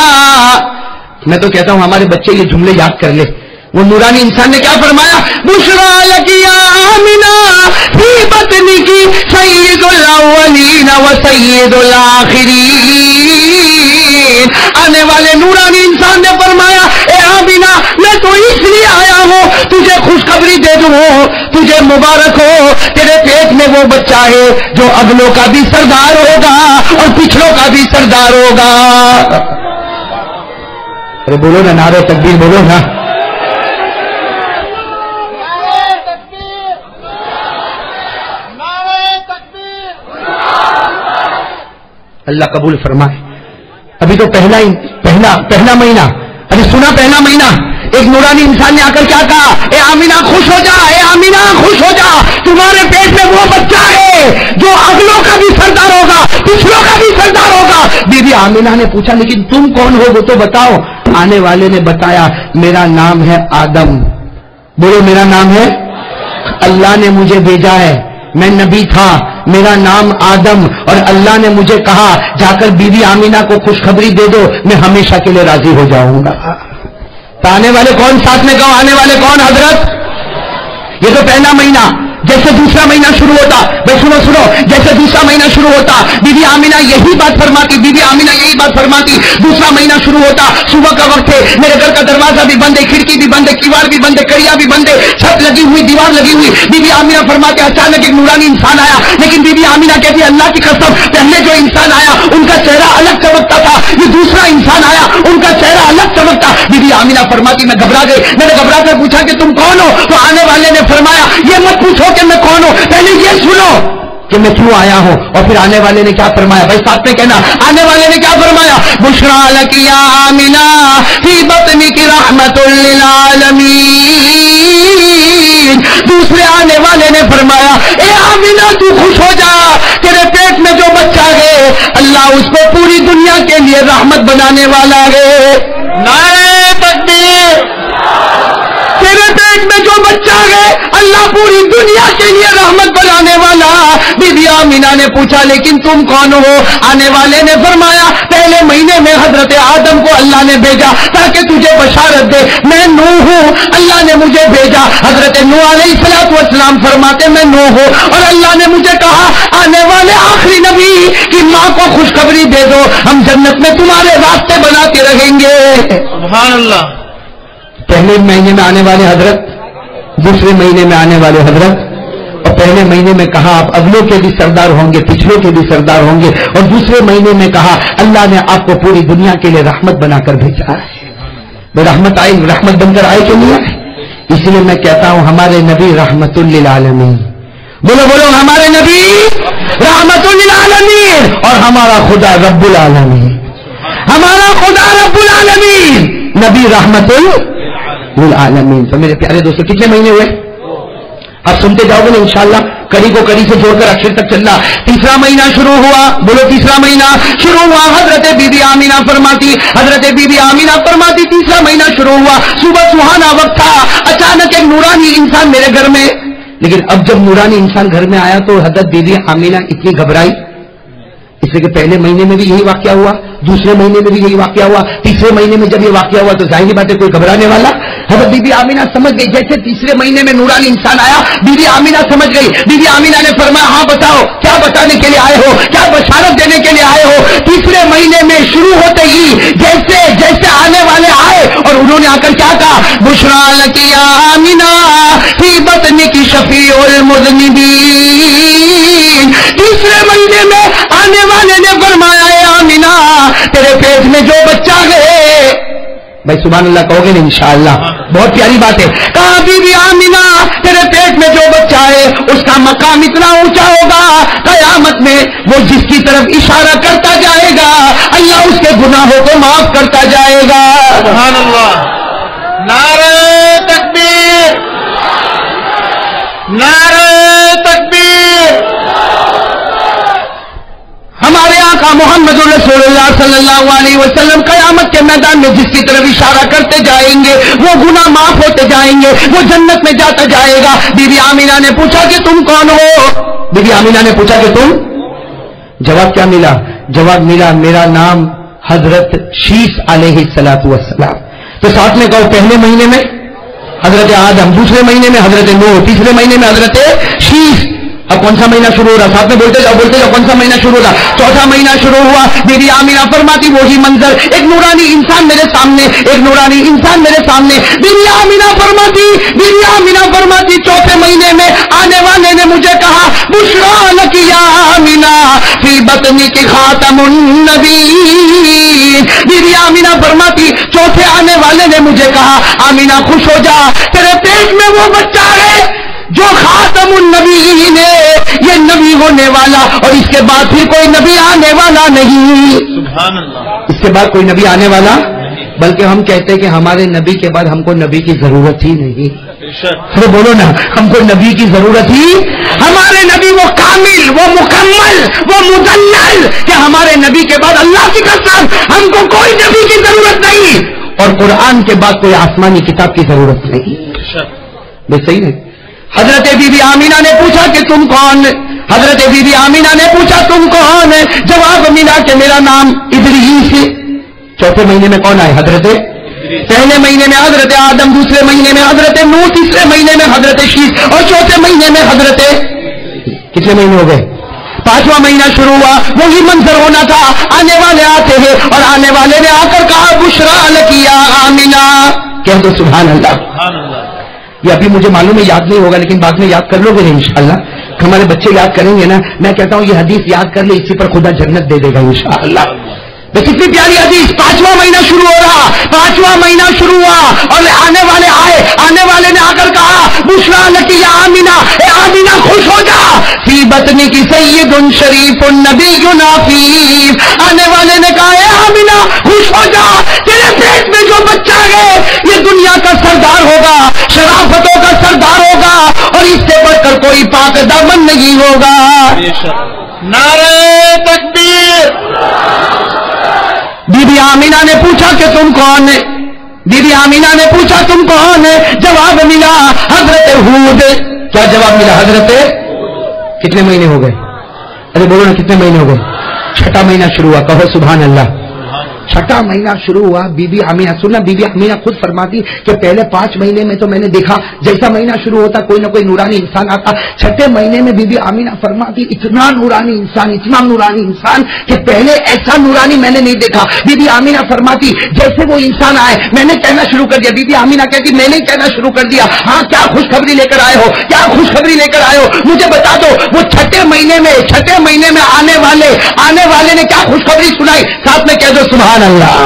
میں تو کہتا ہوں ہمارے بچے یہ جملے یاد کر لے. وہ نورانی انسان نے کیا فرمایا؟ بشرا لکی یا آمینہ فی بطنی کی سید الاولین و سید الاخرین. آنے والے نورانی انسان نے فرمایا اے آمینہ میں تو اس لیے آیا ہوں تجھے خوشخبری دے دوں، تجھے مبارک ہو، تیرے پیٹ میں وہ بچہ ہے جو اگلوں کا بھی سردار ہوگا اور پچھلوں کا بھی سردار ہوگا. ارے بولو نا نعرہ تکبیر بولو نا. اللہ قبول فرمائے. ابھی تو پہلا مہینہ. ابھی سنا پہلا مہینہ. ایک نورانی انسان نے آ کر کیا کہا؟ اے آمینہ خوش ہو جا، اے آمینہ خوش ہو جا، تمہارے پیٹ میں وہ بچہ ہے جو اگلوں کا بھی سردار ہوگا، پچھلوں کا بھی سردار ہوگا۔ بی بی آمینہ نے پوچھا لیکن تم کون ہو، وہ تو بتاؤ۔ آنے والے نے بتایا میرا نام ہے آدم۔ بولو میرا نام ہے، اللہ نے مجھے بھیجا ہے، میں نبی تھا، میرا نام آدم، اور اللہ نے مجھے کہا جا کر بی بی آمینہ کو خوشخبری دے دو، میں ہمیشہ کے لیے راضی ہو جاؤں گا۔ تو آنے والے کون؟ ساتھ میں کہو آنے والے کون حضرت؟ یہ تو پہلا مہینہ، جیسے دوسرا مہینہ شروع ہوتا، بھائی سنو سنو، جیسے دوسرا مہینہ شروع ہوتا بی بی آمینہ یہی بات فرماتی، بی بی آمینہ یہی بات فرماتی، دوسرا مہینہ شروع ہوتا، صبح کا وقت ہے، میرے گھر کا دروازہ بھی بند ہے، کھڑکی بھی بند ہے، کیوار بھی بند ہے، کڑیا بھی بند ہے، چھت لگی ہوئی، دیوار لگی ہوئی، بی بی آمینہ فرماتے اچانک ایک نورانی انسان آیا، لیکن بی بی آمینہ کہتی اللہ کی قسم پہلے جو انسان آیا ان کا چہرہ الگ چمکتا تھا، یہ دوسرا انسان آیا ان کا چہرہ الگ چمکتا۔ بی بی آمینہ فرماتی میں گھبرا گئی، میں نے گھبرا کر پوچھا کہ تم کون ہو؟ تو آنے والے نے فرمایا یہ مت پوچھو کہ میں کون ہوں، پہلے یہ سنو کہ میں کیوں آیا ہوں۔ اور پھر آنے والے نے کیا فرمایا؟ بھائی ساتھ میں کہنا، آنے والے نے کیا فرمایا؟ بشرا لک یا آمینہ فی بطنک رحمت للعالمین۔ دوسرے آنے والے نے فرمایا اے آمینہ تو خوش ہو جا، تیرے پیٹ میں جو بچہ ہے اللہ اس کو پوری دنیا کے لیے رحمت بنانے والا ہے۔ نعرہ تکبیر! تیرے پیٹ میں جو بچہ ہے اللہ پوری دنیا کے لیے رحمت بنانے والا۔ بی بی آمینہ نے پوچھا لیکن تم کون ہو؟ آنے والے نے فرمایا پہلے مہینے میں حضرت آدم کو اللہ نے بھیجا تاکہ تجھے بشارت دے، میں نوح ہوں، اللہ نے مجھے بھیجا۔ حضرت نوح علیہ السلام فرماتے میں نوح ہوں اور اللہ نے مجھے کہا آنے والے آخری نبی کی ماں کو خوشخبری دے دو، ہم جنت میں تمہارے راستے بناتے رہیں گے۔ سبحان اللہ۔ پہلے مہینے میں آنے والے حضرت، دوسرے مہینے میں آنے والے حضرت، اور پہلے مہینے میں کہا آپ اگلوں کے بھی سردار ہوں گے، پچھلوں کے بھی سردار ہوں گے، اور دوسرے مہینے میں کہا اللہ نے آپ کو پوری دنیا کے لیے رحمت بنا کر بھیجا ہے۔ رحمت آئی، رحمت بن کر آئے کہ نہیں آئے؟ اس لیے میں کہتا ہوں ہمارے نبی رحمت للعالمین، بولو بولو ہمارے نبی رحمت للعالمین، اور ہمارا خدا رب العالمین، ہمارا خدا رب العالمین، نبی رحمت للعالمین۔ تو میرے پیارے دوستوں کتنے مہینے ہوئے؟ آپ سنتے جاؤ گے نا انشاءاللہ، کڑی کو کڑی سے جوڑ کر اخر تک چلنا۔ تیسرا مہینہ شروع ہوا، بولو تیسرا مہینہ شروع ہوا۔ حضرت بی بی آمینہ فرماتی، تیسرا مہینہ شروع ہوا، صبح سہانا وقت تھا، اچانک ایک نورانی انسان میرے گھر میں۔ لیکن اب جب نورانی انسان گھر میں آیا تو حضرت بی بی آمینہ اتنی گھبرائی، اس لیے کہ پہلے مہینے میں بھی یہی واقعہ ہوا، دوسرے مہینے میں بھی یہی واقعہ ہوا، تیسرے مہینے میں جب یہ واقعہ ہوا تو ظاہری بات ہے کوئی گھبرانے والا۔ حضرت بی بی آمینہ سمجھ گئی، جیسے تیسرے مہینے میں نورانی انسان آیا بی بی آمینہ سمجھ گئی۔ بی بی آمینہ نے فرمایا ہاں بتاؤ کیا بتانے کے لیے آئے ہو، کیا بشارت دینے کے لیے آئے ہو؟ تیسرے مہینے میں شروع ہوتے ہی جیسے جیسے آنے والے آئے اور انہوں نے آ کر کیا کہا، بشرا لک یا آمینہ فی بطنک شفیع المذنبین۔ تیسرے مہینے میں آنے والے نے فرمایا اے آمینہ تیرے پیٹ میں جو بچہ ہے، بھائی سبحان اللہ کہو گے نا انشاءاللہ، بہت پیاری بات ہے۔ کہا بی بی آمینہ تیرے پیٹ میں جو بچہ ہے اس کا مقام اتنا اونچا ہوگا قیامت میں وہ جس کی طرف اشارہ کرتا جائے گا اللہ اس کے گناہوں کو معاف کرتا جائے گا۔ سبحان اللہ۔ نعرہ تکبیر، نعرہ تکبیر۔ ہمارے آقا محمد رسول اللہ صلی اللہ علیہ وسلم قیامت کے میدان میں جس کی طرف اشارہ کرتے جائیں گے وہ گناہ معاف ہوتے جائیں گے، وہ جنت میں جاتا جائے گا۔ بی بی آمینہ نے پوچھا کہ تم کون ہو؟ بی بی آمینہ نے پوچھا کہ تم، جواب کیا ملا؟ جواب ملا میرا نام حضرت شیس علیہ السلام۔ تو ساتھ میں کہو پہلے مہینے میں حضرت آدم، دوسرے مہینے میں حضرت نوح، تیسرے مہینے میں حضرت شیس۔ اب کون سا مہینہ شروع ہو رہا؟ ساتھ میں بولتے جاؤ کون سا مہینہ شروع ہو رہا؟ چوتھا مہینہ شروع ہوا۔ بی بی آمینہ فرماتی وہی منظر، ایک نورانی انسان میرے سامنے، ایک نورانی انسان میرے سامنے۔ بی بی آمینہ فرماتی چوتھے مہینے میں آنے والے نے مجھے کہا بشرا لک یا آمینہ فی بطنک خاتم النبیین۔ بی بی آمینہ فرماتی چوتھے آنے والے نے مجھے کہا آمینہ خوش ہو جا، تیرے پیٹ میں وہ بچہ ہے جو خاتم النبیین ہے، یہ نبی ہونے والا اور اس کے بعد پھر کوئی نبی آنے والا نہیں۔ سبحان اللہ۔ اس کے بعد کوئی نبی آنے والا بلکہ ہم کہتے ہیں کہ ہمارے نبی کے بعد ہم کو نبی کی ضرورت ہی نہیں. ارے بولو نا, ہم کو نبی کی ضرورت ہی, ہمارے نبی وہ کامل, وہ مکمل, وہ مدلل کہ ہمارے نبی کے بعد اللہ کی قسم ہم کو کوئی نبی کی ضرورت نہیں, اور قرآن کے بعد کوئی آسمانی کتاب کی ضرورت نہیں. بس صحیح ہے. حضرت بی بی آمینہ نے پوچھا کہ تم کون؟ حضرت بی بی آمینہ نے پوچھا تم کون؟ جواب ملا کہ میرا نام ادریس. چوتھے مہینے میں کون آئے؟ حضرت. پہلے مہینے میں حضرت آدم, دوسرے مہینے میں حضرت نوح, تیسرے مہینے میں حضرت شیش, اور چوتھے مہینے میں حضرت. کتنے مہینے ہو گئے؟ پانچواں مہینہ شروع ہوا. وہی منظر ہونا تھا, آنے والے آتے ہیں, اور آنے والے نے آ کر کہا بشرا لکی یا آمینہ. کہہ دو سبحان اللہ. یہ ابھی مجھے معلوم ہے یاد نہیں ہوگا, لیکن بعد میں یاد کر لو گے انشاءاللہ. ہمارے بچے یاد کریں گے نا, میں کہتا ہوں یہ حدیث یاد کر لے, اسی پر خدا جنت دے دے گا انشاءاللہ. کتنی پیاری حدیث. پانچواں مہینہ شروع ہو رہا, پانچواں مہینہ شروع ہوا, اور آنے والے آئے, آنے والے نے آ کر کہا بشرا لکی یا آمینہ, اے آمینہ خوش ہو جا, فی بطنی کی سید شریف النبی نافیف. آنے والے نے کہا اے آمینہ خوش ہو جا, تیرے پیٹ میں جو بچہ ہے یہ دنیا کا سردار ہوگا, شرافتوں کا سردار ہوگا, اور اس سے بڑھ کر کوئی پاک دامن نہیں ہوگا. نعرہ تکبیر. بی بی آمینہ نے پوچھا کہ تم کون؟ بی بی آمینہ نے پوچھا تم کون؟ جواب ملا حضرت ہود. کیا جواب ملا؟ حضرت. کتنے مہینے ہو گئے؟ ارے بولو نا کتنے مہینے ہو گئے؟ چھٹا مہینہ شروع ہوا, کہو سبحان اللہ. چھٹا مہینہ شروع ہوا. بی بی آمینہ, سننا, بی بی آمینہ خود فرماتی کہ پہلے 5 مہینے میں تو میں نے دیکھا جیسا مہینہ شروع ہوتا کوئی نہ کوئی نورانی انسان آتا. چھٹے مہینے میں بی بی آمینہ فرماتی اتنا نورانی انسان, اتنا نورانی انسان کہ پہلے ایسا نورانی میں نے نہیں دیکھا. بی بی آمینہ فرماتی جیسے وہ انسان آئے میں نے کہنا شروع کر دیا. بی بی آمینہ کہتی میں نے کہنا شروع کر دیا, ہاں کیا خوشخبری لے کر آئے ہو, کیا خوشخبری لے کر آئے ہو, مجھے بتا دو. وہ چھٹے مہینے میں آنے والے نے کیا خوشخبری سنائی؟ ساتھ میں کہہ دو سبحان اللہ,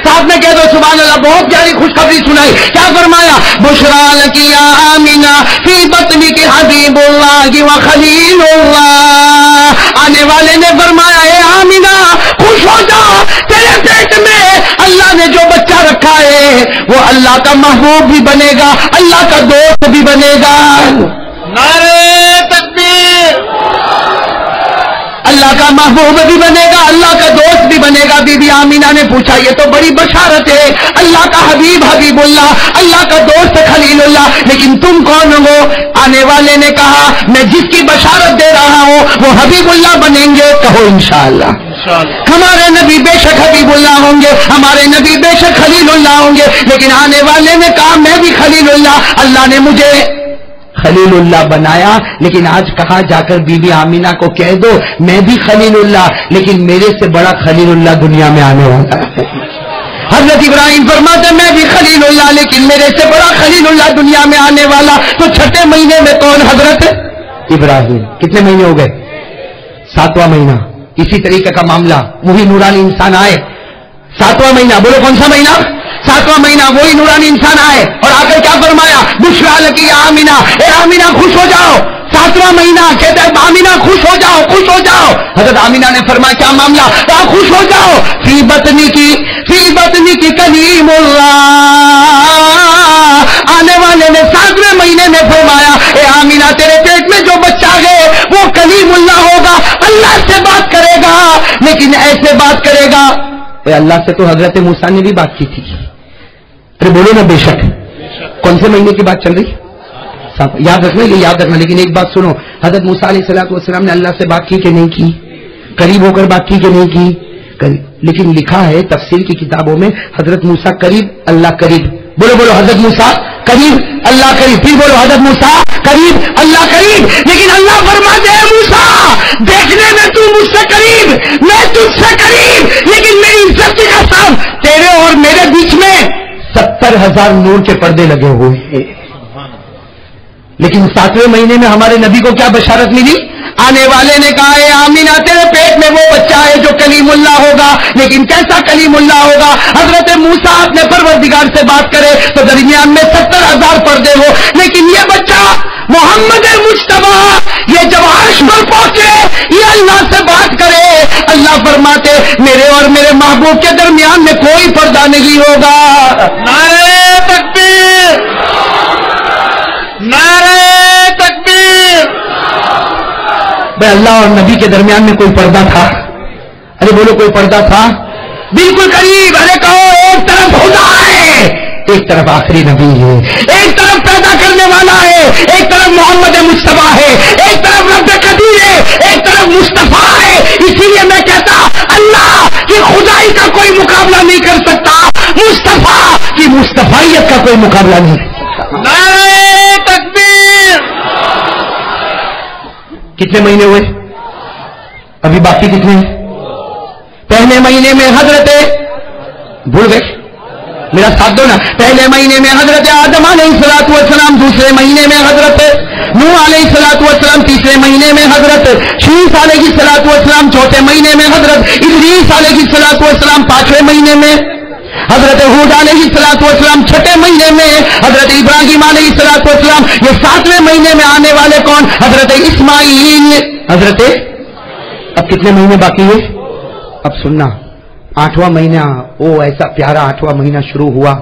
ساتھ میں کہہ دو سبحان اللہ. بہت پیاری خوشخبری سنائی. کیا فرمایا؟ بشرا لکی یا آمینہ فی بطنی کی حبیب اللہ و خلیل اللہ. آنے والے نے فرمایا اے آمینہ خوش ہو جا, تیرے پیٹ میں اللہ نے جو بچہ رکھا ہے وہ اللہ کا محبوب بھی بنے گا, اللہ کا دوست بھی بنے گا. نعرہ تکبیر. اللہ کا محبوب بھی بنے گا, اللہ کا دوست بھی بنے گا. بی بی آمینہ نے پوچھا یہ تو بڑی بشارت ہے, اللہ کا حبیب حبیب اللہ, اللہ کا دوست خلیل اللہ, لیکن تم کون ہو؟ آنے والے نے کہا میں جس کی بشارت دے رہا ہوں وہ حبیب اللہ بنیں گے. کہو انشاءاللہ. ہمارے نبی بے شک حبیب اللہ ہوں گے, ہمارے نبی بے شک خلیل اللہ ہوں گے, لیکن آنے والے نے کہا میں بھی خلیل اللہ, اللہ نے مجھے خلیل اللہ بنایا. لیکن آج کہا جا کر بی بی آمینہ کو کہہ دو میں بھی خلیل اللہ, لیکن میرے سے بڑا خلیل اللہ دنیا میں آنے والا ہے. حضرت ابراہیم فرماتے میں بھی خلیل اللہ, لیکن میرے سے بڑا خلیل اللہ دنیا میں آنے والا. تو چھٹے مہینے میں کون؟ حضرت ابراہیم. کتنے مہینے ہو گئے؟ 7واں مہینہ. اسی طریقے کا معاملہ, وہی نورانی انسان آئے. 7واں مہینہ, بولو کون سا مہینہ؟ 7واں مہینہ. وہی نورانی انسان آئے اور آ کر کیا فرمایا؟ بشرا لکی یا آمینہ, اے آمینہ خوش ہو جاؤ. 7واں مہینہ کہتے ہیں آمینہ خوش ہو جاؤ, خوش ہو جاؤ. حضرت آمینہ نے فرمایا کیا معاملہ؟ کہا خوش ہو جاؤ, فی بطنی کی کلیم اللہ. آنے والے نے 7ویں مہینے میں فرمایا اے آمینہ تیرے پیٹ میں جو بچہ ہے وہ کلیم اللہ ہوگا, اللہ سے بات کرے گا, لیکن ایسے بات کرے گا. اے اللہ سے تو حضرت موسیٰ نے بھی بات کی تھی. ارے بولو نا بے شک. کون سے مہینے کی بات چل رہی؟ یاد رکھنا, یہ یاد رکھنا. لیکن ایک بات سنو, حضرت موسیٰ علیہ الصلوۃ والسلام نے اللہ سے بات کی کہ نہیں کی؟ قریب ہو کر بات کی کہ نہیں کی؟ قریب. لیکن لکھا ہے تفسیر کی کتابوں میں حضرت موسیٰ قریب اللہ قریب. بولو بولو حضرت موسیٰ قریب اللہ قریب. پھر بولو حضرت موسیٰ قریب اللہ قریب. لیکن اللہ فرماتے ہیں موسیٰ دیکھنے میں تو مجھ سے قریب, میں تجھ سے قریب, لیکن میری عزت کی قسم تیرے اور میرے بیچ میں 70,000 نور کے پردے لگے ہوئے ہیں. لیکن 7ویں مہینے میں ہمارے نبی کو کیا بشارت ملی؟ آنے والے نے کہا اے آمینہ تیرے پیٹ میں وہ بچہ ہے جو کلیم اللہ ہوگا. لیکن کیسا کلیم اللہ ہوگا؟ حضرت موسیٰ اپنے پروردگار سے بات کرے تو درمیان میں 70,000 پردے ہو, لیکن یہ بچہ محمد مجتبیٰ یہ جب عرش پر پہنچے یہ اللہ سے بات کرے, اللہ اللہ فرماتے میرے اور میرے محبوب کے درمیان میں کوئی پردہ نہیں ہوگا. نعرہ تکبیر، نعرہ تکبیر. بھائی اللہ اور نبی کے درمیان میں کوئی پردہ تھا؟ ارے بولو کوئی پردہ تھا؟ بالکل قریب. ارے کہو ایک طرف خدا ہے، ایک طرف آخری نبی ہے، ایک طرف پیدا کرنے والا ہے، ایک طرف محمد مصطفیٰ ہے، ایک طرف رب قدیر ہے، ایک طرف مصطفیٰ ہے. اسی لیے میں کہتا اللہ کی خدائی کا کوئی مقابلہ نہیں کر سکتا، مصطفیٰ کی مصطفیٰیت کا کوئی مقابلہ نہیں کر سکتا. نعرہ تکبیر. کتنے مہینے ہوئے؟ ابھی باقی کتنے ہیں؟ پہلے مہینے میں حضرت بھول گئے، میرا ساتھ دو نا. پہلے مہینے میں حضرت آدم علیہ الصلوۃ والسلام، دوسرے مہینے میں حضرت نوح علیہ الصلوۃ والسلام، تیسرے مہینے میں حضرت شیس علیہ الصلوۃ والسلام، چوتھے مہینے میں حضرت ادریس علیہ الصلوۃ والسلام، پانچویں مہینے میں حضرت ہود علیہ الصلوۃ والسلام، چھٹے مہینے میں حضرت ابراہیم علیہ الصلوۃ والسلام. یہ ساتویں مہینے میں آنے والے کون؟ حضرت اسماعیل. حضرت اب کتنے مہینے باقی ہے؟ اب سننا، 8واں مہینہ، او ایسا پیارا 8واں مہینہ شروع ہوا.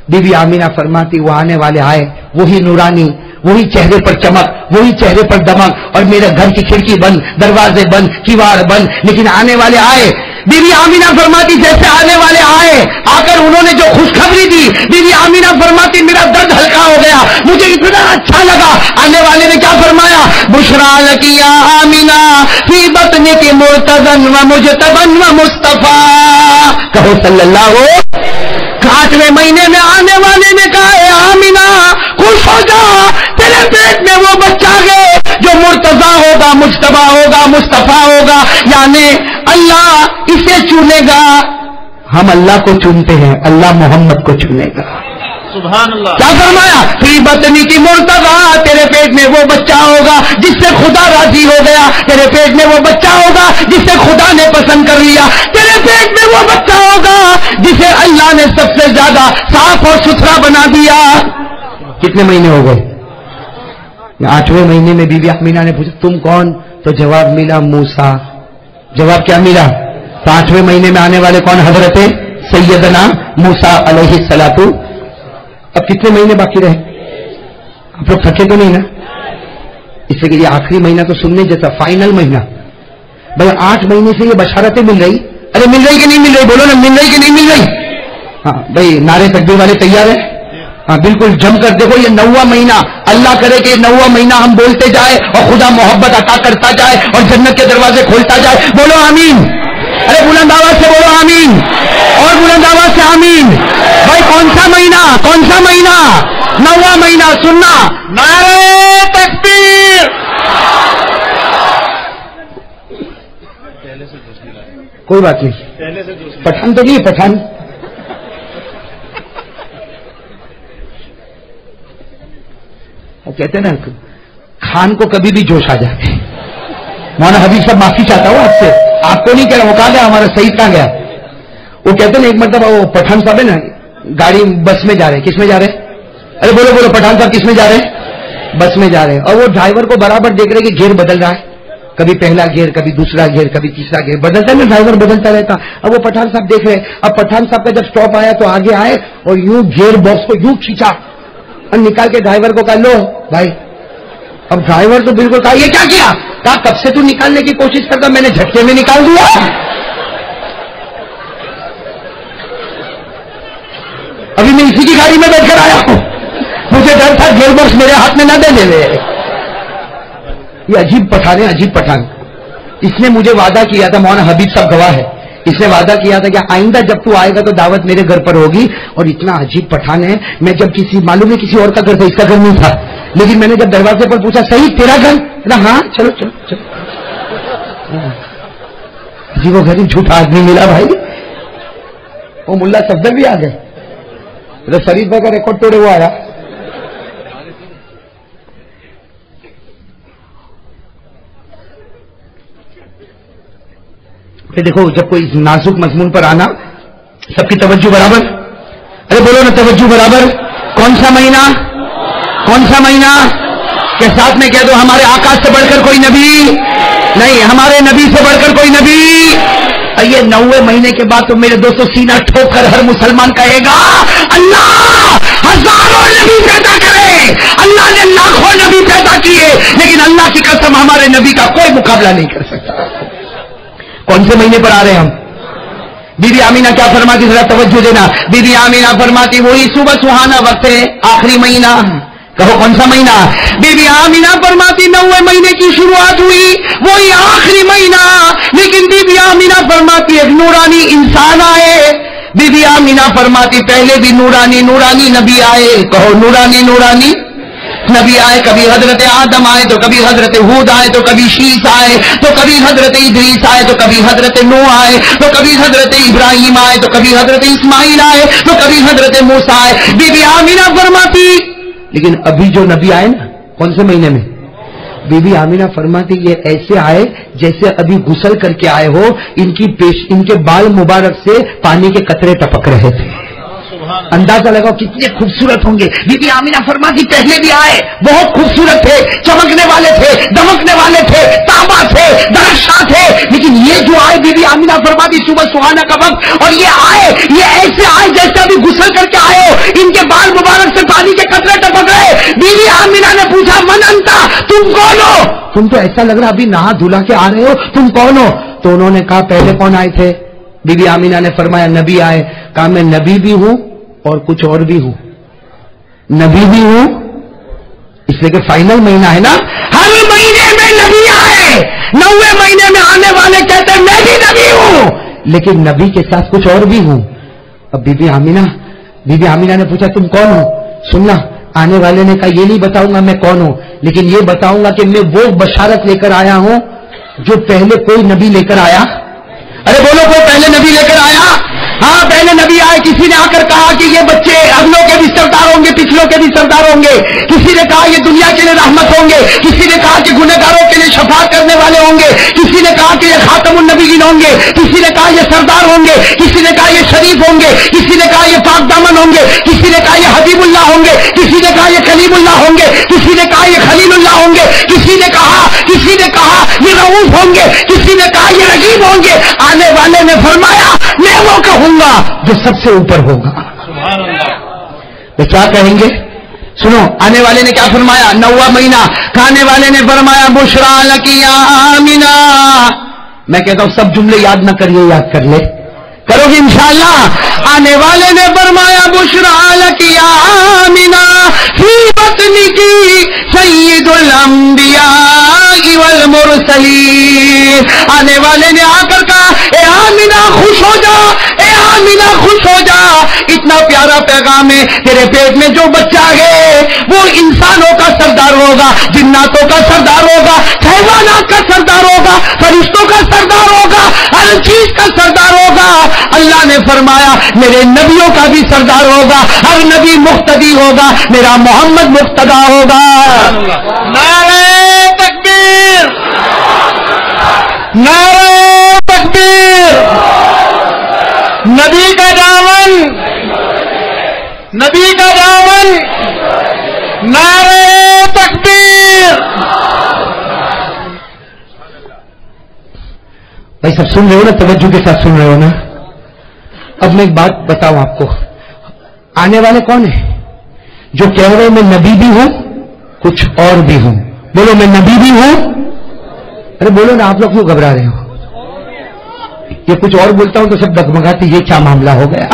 بی بی آمینہ فرماتی وہ آنے والے آئے، وہی نورانی، وہی چہرے پر چمک، وہی چہرے پر دمک، اور میرے گھر کی کھڑکی بند، دروازے بند، کیواڑ بند، لیکن آنے والے آئے. بی بی آمینہ فرماتی جیسے آنے والے آئے، آ کر انہوں نے جو خوشخبری دی، بی بی آمینہ فرماتی میرا درد ہلکا ہو گیا، مجھے اتنا اچھا لگا. آنے والے نے کیا فرمایا؟ بشرا لکی یا آمینہ فی بطنک مرتضن و مجتبن و مصطفیٰ. کہو صلی اللہ ہو. 8ویں مہینے میں آنے والے نے کہا اے آمینہ خوش ہو جا، تیرے پیٹ میں وہ بچہ گئے جو مرتضیٰ ہوگا، مجتبیٰ ہوگا، مصطفیٰ ہوگا، یعنی اللہ اسے چنے گا. ہم اللہ کو چنتے ہیں، اللہ محمد کو چنے گا. سبحان اللہ. کیا فرمایا؟ فی بطنی کی مرتضیٰ، تیرے پیٹ میں وہ بچہ ہوگا جس سے خدا راضی ہو گیا، تیرے پیٹ میں وہ بچہ ہوگا جس سے خدا نے پسند کر لیا، تیرے پیٹ میں وہ بچہ ہوگا جسے اللہ نے سب سے زیادہ صاف اور ستھرا بنا دیا. کتنے مہینے ہو گئے؟ 8ویں مہینے میں بی بی آمینہ نے پوچھا تم کون؟ تو جواب ملا موسیٰ. جواب کیا ملا؟ 8ویں مہینے میں آنے والے کون؟ حضرت سیدنا موسیٰ علیہ الصلوۃ. اب کتنے مہینے باقی رہے؟ آپ لوگ تھکے تو نہیں نا؟ اس لیے یہ آخری مہینہ تو سننے جیسا، فائنل مہینہ. بھائی 8 مہینے سے یہ بشارتیں مل رہی، ارے مل رہی کہ نہیں مل رہی؟ بولو نا، مل رہی کہ نہیں مل رہی؟ ہاں بھائی نعرے تکبیر والے تیار ہیں؟ ہاں بالکل جم کر دیکھو. یہ 9واں مہینہ، اللہ کرے کہ 9واں مہینہ ہم بولتے جائے اور خدا محبت عطا کرتا جائے اور جنت کے دروازے کھولتا جائے. بولو آمین. ارے بلند آواز سے بولو آمین، اور بلند آواز سے آمین. بھائی کون سا مہینہ؟ کون سا مہینہ؟ 9واں مہینہ. سننا، نعرہ تکبیر. کوئی بات نہیں، پٹھان تو نہیں ہے، پٹھان. وہ کہتے ہیں نا خان کو کبھی بھی جوش آ جاتے. مولانا حبیب صاحب معافی چاہتا ہوں آپ سے، آپ کو نہیں کہہ رہا. وہ کہاں گیا ہمارا سعید؟ کہاں گیا؟ وہ کہتے ہیں نا ایک مرتبہ وہ پٹھان صاحب ہے نا گاڑی بس میں جا رہے. کس میں جا رہے؟ ارے بولو بولو، پٹھان صاحب کس میں جا رہے؟ بس میں جا رہے. اور وہ ڈرائیور کو برابر دیکھ رہے کہ گیئر بدل رہا ہے، کبھی پہلا گیئر، کبھی دوسرا گیئر، کبھی تیسرا گیئر بدلتا ہے نا، ڈرائیور بدلتا رہتا. اب وہ پٹھان صاحب دیکھ رہے. اب پٹھان صاحب کا جب سٹاپ آیا تو آگے آئے اور یوں گیئر باکس کو یوں کھینچا اور نکال کے ڈرائیور کو کہا لو بھائی. اب ڈرائیور تو بالکل کہا یہ کیا کیا؟ کہا کب سے تو نکالنے کی کوشش کرتا، میں نے جھٹکے میں نکال دیا. ابھی میں اسی کی گاڑی میں بیٹھ کر آیا ہوں، مجھے ڈر تھا گیئر باکس میرے ہاتھ میں نہ دے دے. یہ عجیب پٹھان ہے، عجیب پٹھان. اس نے مجھے وعدہ کیا تھا، مولانا حبیب صاحب گواہ ہے، اس نے وعدہ کیا تھا کہ آئندہ جب تو آئے گا تو دعوت میرے گھر پر ہوگی. اور اتنا عجیب پٹھان ہے، میں جب معلوم ہے کسی اور کا گھر تھا، اس کا گھر نہیں تھا، لیکن میں نے جب دروازے پر پوچھا صحیح تیرا گھر؟ ہاں چلو چلو چلو. جی وہ غریب جھوٹا آدمی ملا بھائی. وہ ملا صفدر بھی آ گئے، فرید بھائی کا ریکارڈ توڑے وہ آیا. پھر دیکھو جب کوئی نازک مضمون پر آنا، سب کی توجہ برابر. ارے بولو نا توجہ برابر. کون سا مہینہ؟ کون سا مہینہ؟ کے ساتھ میں کہہ دو ہمارے آقا سے بڑھ کر کوئی نبی نہیں، ہمارے نبی سے بڑھ کر کوئی نبی. اور یہ 90 مہینے کے بعد تو میرے دوستوں سینہ ٹھوک کر ہر مسلمان کہے گا اللہ ہزاروں نبی پیدا کرے، اللہ نے لاکھوں نبی پیدا کیے، لیکن اللہ کی قسم ہمارے نبی کا کوئی مقابلہ نہیں کر سکتا۔ کون سے مہینے پر آ رہے ہیں ہم؟ بی بی آمینہ کیا فرماتی، ذرا توجہ دینا۔ بی بی آمینہ فرماتی وہی صبح سہانا وقت ہے، آخری مہینہ، کہو کون سا مہینہ؟ بی بی آمینہ فرماتی 90 مہینے کی شروعات ہوئی، وہی آخری مہینہ، لیکن بی بی آمینہ فرماتی ایک نورانی انسان آئے۔ بی بی آمینہ فرماتی پہلے بھی نورانی نبی آئے، کہو نورانی نبی آئے، کبھی حضرت آدم آئے تو کبھی حضرت ہود آئے تو کبھی شیس آئے تو کبھی حضرت ادریس آئے تو کبھی حضرت نوح آئے تو کبھی حضرت ابراہیم آئے تو کبھی حضرت اسماعیل آئے تو کبھی حضرت موسیٰ آئے۔ بی بی آمینہ فرماتی لیکن ابھی جو نبی آئے نا کون سے مہینے میں، بی بی آمینہ فرماتی یہ ایسے آئے جیسے ابھی غسل کر کے آئے ہو، ان کے بال مبارک سے پانی کے قطرے ٹپک رہے تھے۔ اندازہ لگاؤ کتنے خوبصورت ہوں گے۔ بی بی آمینہ فرماتی پہلے بھی آئے، بہت خوبصورت تھے، چمکنے والے تھے، دمکنے والے تھے، تابا تھے، درخشاں تھے، لیکن یہ جو آئے بی بی آمینہ فرماتی صبح سہانا کا وقت، اور یہ آئے، یہ ایسے آئے جیسے ابھی غسل کر کے آئے ہو، ان کے بال مبارک سے پانی کے قطرے ٹپک رہے۔ بی بی آمینہ نے پوچھا من انتا، تم کون ہو؟ تم تو ایسا لگ رہا ابھی نہا دھلا کے آ رہے ہو، تم کون ہو؟ تو انہوں نے کہا پہلے کون آئے تھے؟ بی بی آمینہ نے فرمایا نبی آئے۔ کہا میں نبی بھی ہوں اور کچھ اور بھی ہوں، نبی بھی ہوں اس لیے کہ فائنل مہینہ ہے نا، ہر مہینے میں نبی آئے، 90 مہینے میں آنے والے کہتے ہیں میں بھی نبی ہوں، لیکن نبی کے ساتھ کچھ اور بھی ہوں۔ اب بی بی آمینہ نے پوچھا تم کون ہو؟ سننا، آنے والے نے کہا یہ نہیں بتاؤں گا میں کون ہوں، لیکن یہ بتاؤں گا کہ میں وہ بشارت لے کر آیا ہوں جو پہلے کوئی نبی لے کر آیا۔ ارے بولو کوئی پہلے نبی لے کر آیا؟ ہاں پہلے نبی آئے، کسی نے آ کر کہا کہ یہ بچے اگلوں کے بھی سردار ہوں گے، پچھلوں کے بھی سردار ہوں گے، کسی نے کہا یہ دنیا کے لیے رحمت ہوں گے، کسی نے کہا کہ گنہگاروں کے لیے شفاعت کرنے والے ہوں گے، کسی نے کہا کہ یہ خاتم النبیین ہوں گے، کسی نے کہا یہ سردار ہوں گے، کسی نے کہا یہ شریف ہوں گے، کسی نے کہا یہ پاک دامن ہوں گے، کسی نے کہا یہ حبیب اللہ ہوں گے، کسی نے کہا یہ کلیم اللہ ہوں گے، کسی نے کہا یہ خلیل اللہ ہوں گے، کسی نے کہا یہ رؤوف ہوں گے، کسی نے کہا یہ رحیم ہوں گے۔ آنے والے نے فرمایا میں وہ کہوں گا جو سب سے اوپر ہوگا۔ تو کیا کہیں گے؟ سنو آنے والے نے کیا فرمایا، 90واں مہینہ، کھانے والے نے فرمایا بشرا لکی یا آمینہ۔ میں کہتا ہوں سب جملے یاد نہ کریے، یاد کر لے، کرو گے انشاءاللہ۔ آنے والے نے فرمایا بشرا لکی یا آمینہ فی بطنکی سید الانبیاء والمرسلین۔ آنے والے نے آ کر کہا اے آمینہ خوش ہو جا، اے آمینہ خوش ہو جا، اتنا پیارا پیغام ہے، تیرے پیٹ میں جو بچہ ہے وہ انسانوں کا سردار ہوگا، جناتوں کا سردار ہوگا، حیوانات کا سردار ہوگا، فرشتوں کا سردار ہوگا، ہر چیز کا سردار ہوگا۔ اللہ نے فرمایا میرے نبیوں کا بھی سردار ہوگا، ہر نبی مقتدی ہوگا، میرا محمد مقتدا ہوگا۔ نعرہ تکبیر، نعرہ تکبیر، نبی کا دامن، نبی کا دامن، نعرہ تکبیر۔ بھائی سب سن رہے ہو نا، توجہ کے ساتھ سن رہے ہو نا؟ اب میں ایک بات بتاؤں آپ کو، آنے والے کون ہیں جو کہہ رہے میں نبی بھی ہوں کچھ اور بھی ہوں؟ بولو میں نبی بھی ہوں۔ ارے بولو نا، آپ لوگ کیوں گھبرا رہے ہو؟ یہ کچھ اور بولتا ہوں تو سب ڈگمگاتے یہ کیا معاملہ ہو گیا،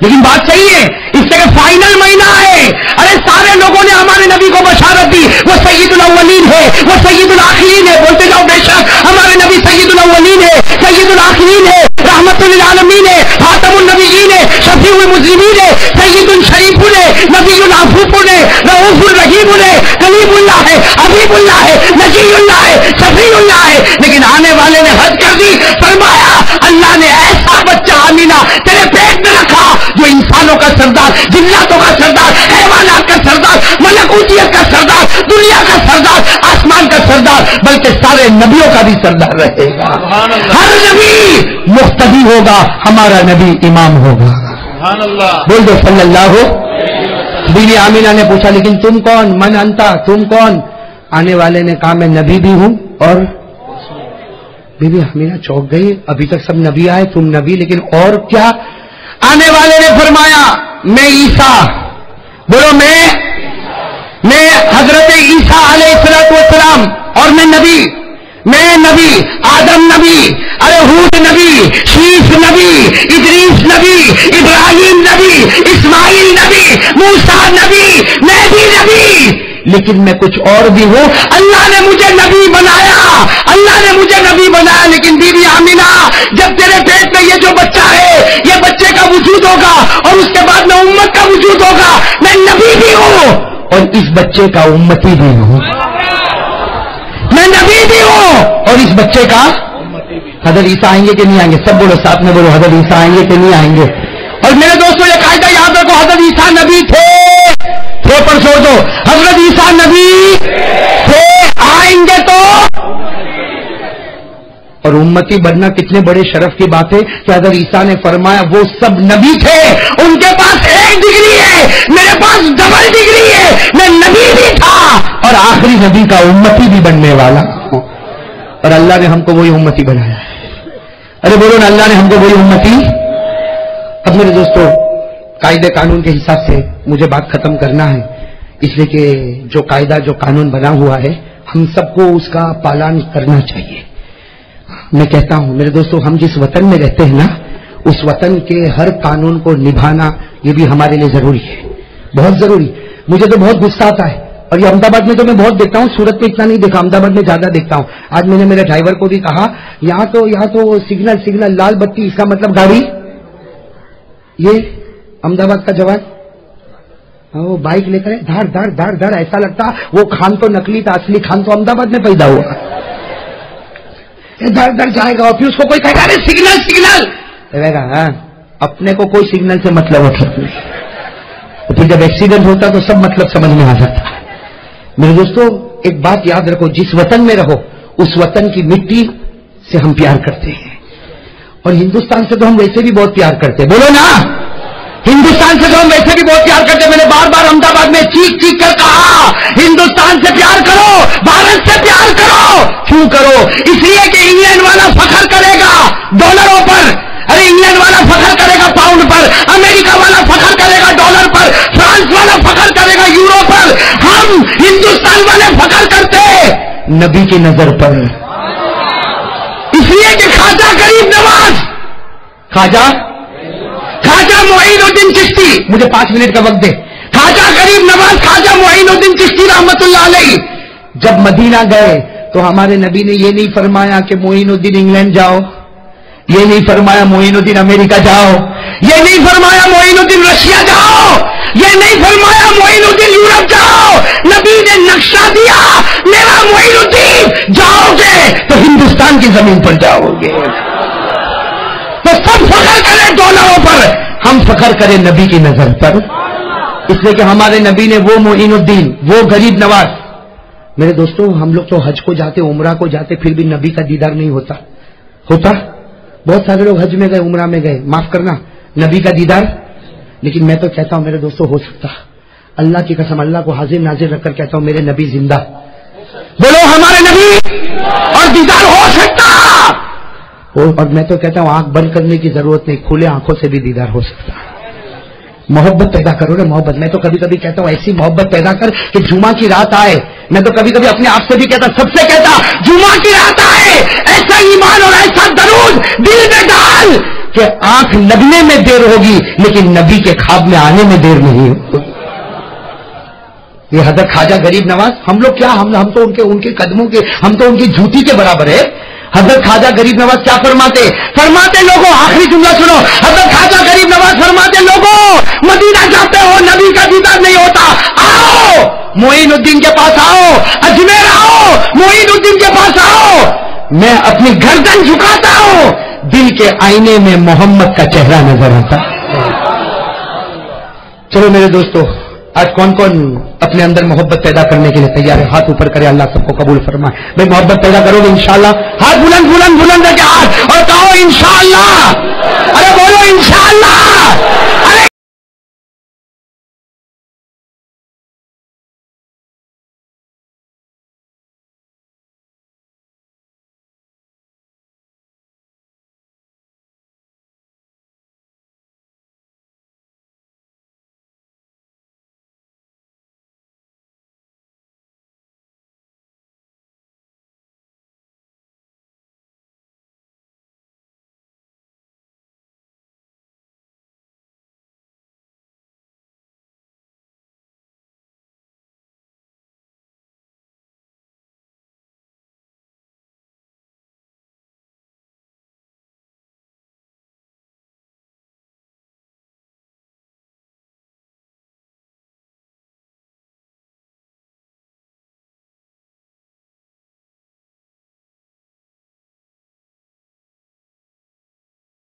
لیکن بات صحیح ہے، اس سے فائنل مہینہ ہے۔ ارے سارے لوگوں نے ہمارے نبی کو بشارت دی، وہ سید الاولین ہے، وہ سید الاخرین ہے، بولتے جاؤ بے شک ہمارے نبی سید الاولین ہے، سید الاخرین ہے، رحمت للعالمین ہے، خاتم النبیین ہے، شفیع المذنبین ہے، سید الشریف ہے، نبی العفوف ہے، رؤوف الرحیم ہے، کلیم اللہ ہے، حبیب اللہ ہے، نجی اللہ ہے، شفیع اللہ ہے۔ لیکن آنے والے نے حد کر دی، فرمایا اللہ نے ایسا بچہ آمینہ تیرے پیٹ میں رکھا جو انسانوں کا سردار، جناتوں کا سردار، حیوانات کا سردار، ملکوتیت کا سردار، دنیا کا سردار، آسمان کا سردار، بلکہ سارے نبیوں کا بھی سردار رہے گا۔ ہر نبی مقتدی ہوگا، ہمارا نبی امام ہوگا۔ بول دو صلی اللہ ہو۔ بی بی آمینہ نے پوچھا لیکن تم کون؟ من انتا، تم کون؟ آنے والے نے کہا میں نبی بھی ہوں اور بی بی امینا چوک گئی, ابھی تک سب نبی آئے, تم نبی, لیکن اور کیا؟ آنے والے نے فرمایا میں عیسیٰ, بولو میں حضرت عیسیٰ علیہ السلام, اور میں نبی آدم نبی, ارے ہود نبی, شیش نبی, ادریس نبی, ابراہیم نبی, اسماعیل نبی, موسیٰ نبی, مہدی نبی, لیکن میں کچھ اور بھی ہوں. اللہ نے مجھے نبی بنایا, لیکن بی بی آمینہ جب تیرے پیٹ میں یہ جو بچہ ہے, یہ بچے کا وجود ہوگا اور اس کے بعد میں امت کا وجود ہوگا, میں نبی بھی ہوں اور اس بچے کا امتی بھی ہوں, میں نبی بھی ہوں اور اس بچے کا. حضرت عیسیٰ آئیں گے کہ نہیں آئیں گے؟ سب بولو ساتھ میں بولو, حضرت عیسیٰ آئیں گے کہ نہیں آئیں گے؟ اور میرے دوستوں یہ قاعدہ یاد رکھو, حضرت عیسیٰ نبی تھے پر چھوڑ دو, حضرت عیسیٰ نبی تھے, آئیں گے تو. اور امتی بننا کتنے بڑے شرف کی بات ہے کہ حضرت عیسیٰ نے فرمایا وہ سب نبی تھے, ان کے پاس 1 ڈگری ہے, میرے پاس ڈبل ڈگری ہے, میں نبی بھی تھا اور آخری نبی کا امتی بھی بننے والا ہوں, اور اللہ نے ہم کو وہی امتی بنایا ہے. ارے بولو نا, اللہ نے ہم کو وہی امتی. اب میرے دوستو قاعدے قانون کے حساب سے مجھے بات ختم کرنا ہے, اس لیے کہ جو قاعدہ جو قانون بنا ہوا ہے ہم سب کو اس کا پالن کرنا چاہیے. میں کہتا ہوں میرے دوستو, ہم جس وطن میں رہتے ہیں نا, اس وطن کے ہر قانون کو نبھانا یہ بھی ہمارے لیے ضروری ہے, بہت ضروری. مجھے تو بہت غصہ آتا ہے, اور یہ احمد آباد میں تو میں بہت دیکھتا ہوں, سورت میں اتنا نہیں دیکھا, احمد آباد میں زیادہ دیکھتا ہوں. آج میں نے میرے ڈرائیور کو بھی کہا یہاں تو سگنل لال بتی, اس کا مطلب گاڑی. یہ احمد آباد کا جوان وہ بائک لے کر دھڑ ایسا لگتا وہ خان تو نکلی تھا, اصلی خان تو احمد آباد میں پیدا ہوا. دھڑ جائے گا, اور پھر اس کو کوئی کہے گا سگنل کہے گا, اپنے کو کوئی سگنل سے مطلب ہوتا نہیں, پھر جب ایکسیڈنٹ ہوتا تو سب مطلب سمجھ میں آ جاتا ہے. میرے دوستو ایک بات یاد رکھو, جس وطن میں رہو اس وطن کی مٹی سے ہم پیار کرتے ہیں, اور ہندوستان سے تو ہم ویسے بھی بہت پیار کرتے ہیں. بولو نا, ہندوستان سے تو ہم ویسے بھی بہت پیار کرتے ہیں. میں نے بار احمد آباد میں چیخ کر کہا ہندوستان سے پیار کرو, بھارت سے پیار کرو. کیوں کرو؟ اس لیے کہ انگلینڈ والا فخر کرے گا ڈالروں پر, ارے انگلینڈ والا فخر کرے گا پاؤنڈ پر, امریکہ والا فخر کرے گا ڈالر پر, فرانس والا فخر کرے گا یورو پر. ہم ہندوستان والے فخر کرتے نبی کی نظر پر, اس لیے کہ خواجہ غریب نواز, خواجہ معین الدین چشتی, مجھے 5 منٹ کا وقت دے. خواجہ غریب نواز خواجہ معین الدین چشتی رحمت اللہ علیہ جب مدینہ گئے تو ہمارے نبی نے یہ نہیں فرمایا کہ معین الدین انگلینڈ جاؤ, یہ نہیں فرمایا معین الدین امریکہ جاؤ, یہ نہیں فرمایا معین الدین رشیا جاؤ, یہ نہیں فرمایا معین الدین یورپ جاؤ. نبی نے نقشہ دیا, میرا معین الدین جاؤ گے تو ہندوستان کی زمین پر جاؤ گے. تو سب فخر کریں ڈالروں پر, ہم فخر کریں نبی کی نظر پر, اس لیے کہ ہمارے نبی نے وہ معین الدین, وہ غریب نواز. میرے دوستوں ہم لوگ تو حج کو جاتے, عمرہ کو جاتے, پھر بھی نبی کا دیدار نہیں ہوتا. بہت سارے لوگ حج میں گئے, عمرہ میں گئے, معاف کرنا, نبی کا دیدار. لیکن میں تو کہتا ہوں میرے دوستوں ہو سکتا, اللہ کی قسم, اللہ کو حاضر ناظر رکھ کر کہتا ہوں میرے نبی زندہ, بولو ہمارے نبی, اور دیدار ہو سکتا. اور میں تو کہتا ہوں آنکھ بند کرنے کی ضرورت نہیں, کھلے آنکھوں سے بھی دیدار ہو سکتا ہے. محبت پیدا کرو نا, محبت. میں تو کبھی کہتا ہوں ایسی محبت پیدا کر کہ جمعہ کی رات آئے. میں تو کبھی اپنے آپ سے بھی کہتا, سب سے کہتا, جمعہ کی رات آئے, ایسا ایمان اور ایسا درود دل میں ڈال کہ آنکھ لگنے میں دیر ہوگی لیکن نبی کے خواب میں آنے میں دیر نہیں ہوگی. یہ حضرت خواجہ غریب نواز, ہم لوگ کیا, ہم تو ان کے قدموں کے, ہم تو ان کی جوتی کے برابر ہے. حضرت خواجہ غریب نواز کیا فرماتے لوگوں, آخری جملہ سنو. حضرت خواجہ غریب نواز فرماتے لوگوں مدینہ جاتے ہو نبی کا دیدار نہیں ہوتا, آؤ معین الدین کے پاس آؤ, اجمیر آؤ, معین الدین کے پاس آؤ. میں اپنی گردن جھکاتا ہوں, دل کے آئینے میں محمد کا چہرہ نظر آتا. چلو میرے دوستو, آج کون اپنے اندر محبت پیدا کرنے کے لیے تیار ہے؟ ہاتھ اوپر کرے, اللہ سب کو قبول فرمائے. بھائی محبت پیدا کرو گے انشاءاللہ, ہاتھ بلند رکھے ہاتھ اور کہو انشاءاللہ. ارے بولو انشاءاللہ.